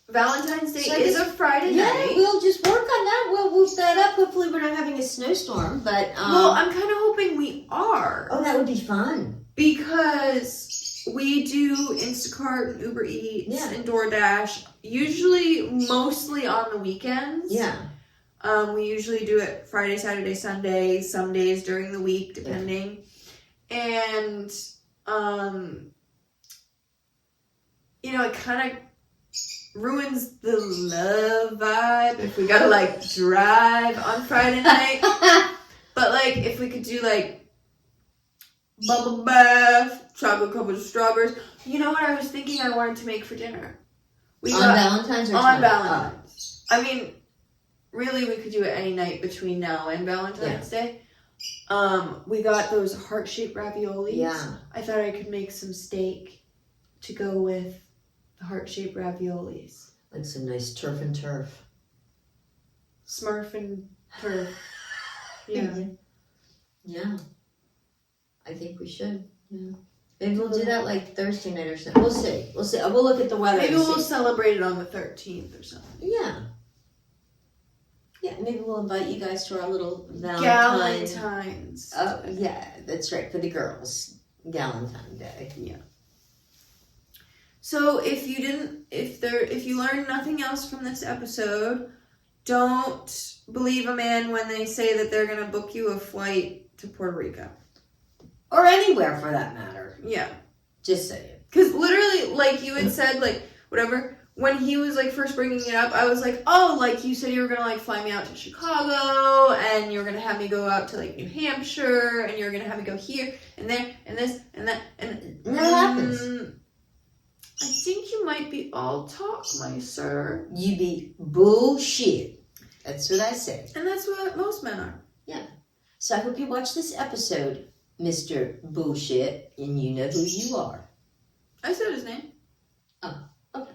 A: Valentine's Day is a Friday night.
B: Yeah, we'll just work on that. We'll whoop that up. Hopefully we're not having a snowstorm, but...
A: well, I'm kind of hoping we are.
B: Oh, that would be fun.
A: Because we do Instacart and Uber Eats and DoorDash, usually mostly on the weekends.
B: Yeah.
A: We usually do it Friday, Saturday, Sunday, some days during the week, depending. Yeah. And, it kind of ruins the love vibe if we gotta like drive on Friday night. But like if we could do like bubble bath, chocolate covered strawberries. You know what I was thinking I wanted to make for dinner?
B: On Valentine's or
A: on
B: tonight?
A: Valentine's. I mean, really, we could do it any night between now and Valentine's Day. We got those heart-shaped raviolis.
B: Yeah.
A: I thought I could make some steak to go with the heart-shaped raviolis.
B: Like some nice turf and turf.
A: Smurf and turf. Yeah.
B: Yeah. I think we should. Yeah. Maybe we'll do that like Thursday night or something. We'll see. We'll see. We'll look at the weather.
A: Maybe we'll celebrate it on the 13th or something.
B: Yeah. Yeah, maybe we'll invite you guys to our little Valentine's. Oh, yeah, that's right, for the girls. Valentine Day.
A: Yeah. So if you learned nothing else from this episode, don't believe a man when they say that they're gonna book you a flight to Puerto Rico.
B: Or anywhere for that matter.
A: Yeah.
B: Just say it.
A: Because literally, like you had said, like, whatever, when he was, like, first bringing it up, I was like, oh, like, you said you were going to, like, fly me out to Chicago, and you were going to have me go out to, like, New Hampshire, and you were going to have me go here, and there, and this, and that, and...
B: What happens?
A: I think you might be all talk, my sir.
B: You be bullshit. That's what I say.
A: And that's what most men are.
B: Yeah. So I hope you watch this episode, Mr. Bullshit, and you know who you are.
A: I said his name.
B: Oh, okay.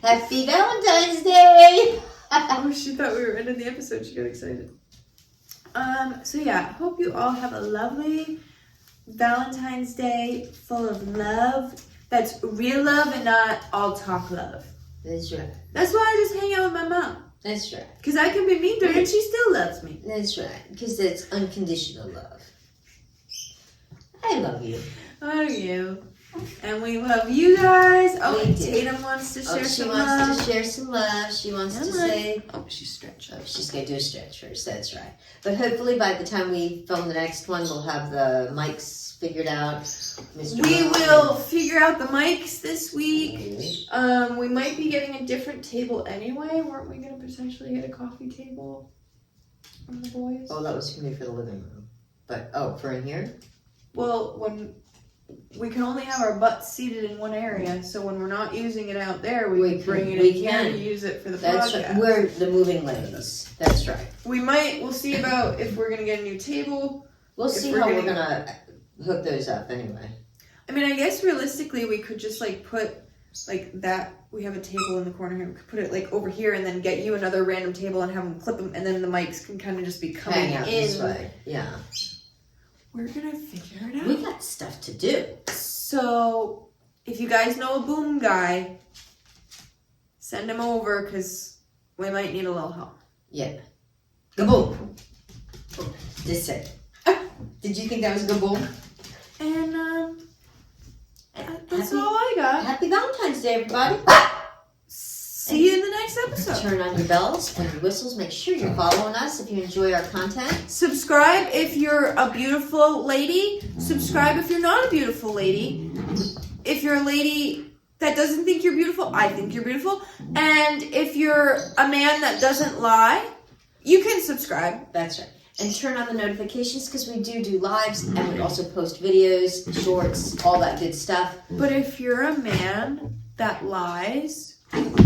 B: Happy Valentine's Day!
A: Oh, she thought we were ending the episode. She got excited. So yeah, hope you all have a lovely Valentine's Day full of love. That's real love and not all talk love.
B: That's right.
A: That's why I just hang out with my mom.
B: That's right.
A: Because I can be mean to her and she still loves me.
B: That's right. Because that's unconditional love. I love you.
A: I love you. And we love you guys. Oh,
B: We do.
A: Tatum wants to share
B: She
A: some
B: wants
A: love.
B: to share some love. She wants to say...
A: Oh, she's stretching.
B: Oh, she's going to do a stretch first. That's right. But hopefully by the time we film the next one, we'll have the mics figured out. Mr.
A: We
B: Ron.
A: will figure out the mics this week.
B: Mhm.
A: We might be getting a different table anyway. Weren't we going to potentially get a coffee table for the boys?
B: Oh, that was going to be for the living room. But, oh, for in here?
A: Well, when we can only have our butts seated in one area, so when we're not using it out there, we can bring it in here and use it for the
B: That's
A: podcast.
B: right. We're the moving ladies. That's right.
A: We'll see about if we're going to get a new table.
B: We'll
A: If
B: see
A: we're
B: how we're
A: getting-
B: going to hook those up anyway.
A: I mean, I guess realistically, we could just, like, put, like, that. We have a table in the corner here. We could put it, like, over here and then get you another random table and have them clip them, and then the mics can kind of just be coming
B: Hang out
A: in.
B: this way. Yeah.
A: We're going to figure it out.
B: We got stuff to do.
A: So, if you guys know a boom guy, send him over, because we might need a little help.
B: Yeah. Gaboom. Just say it. Did you think that was gaboom?
A: And, that's all I got.
B: Happy Valentine's Day, everybody.
A: See you in the next episode.
B: Turn on your bells and your whistles. Make sure you're following us if you enjoy our content.
A: Subscribe if you're a beautiful lady. Subscribe if you're not a beautiful lady. If you're a lady that doesn't think you're beautiful, I think you're beautiful. And if you're a man that doesn't lie, you can subscribe.
B: That's right. And turn on the notifications because we do lives and we also post videos, shorts, all that good stuff.
A: But if you're a man that lies,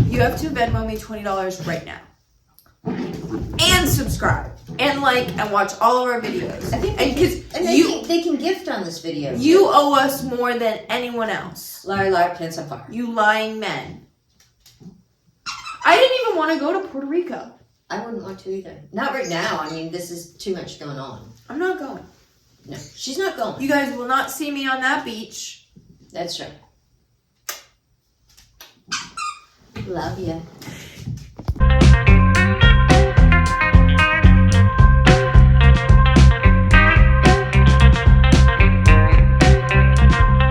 A: you have to Venmo me $20 right now. And subscribe. And like and watch all of our videos.
B: I think they can gift on this video.
A: You owe us more than anyone else.
B: Liar, liar, pants on fire.
A: You lying men. I didn't even want to go to Puerto Rico.
B: I wouldn't want to either. Not right now. I mean, this is too much going on.
A: I'm not going.
B: No, she's not going.
A: You guys will not see me on that beach.
B: That's right. Love ya.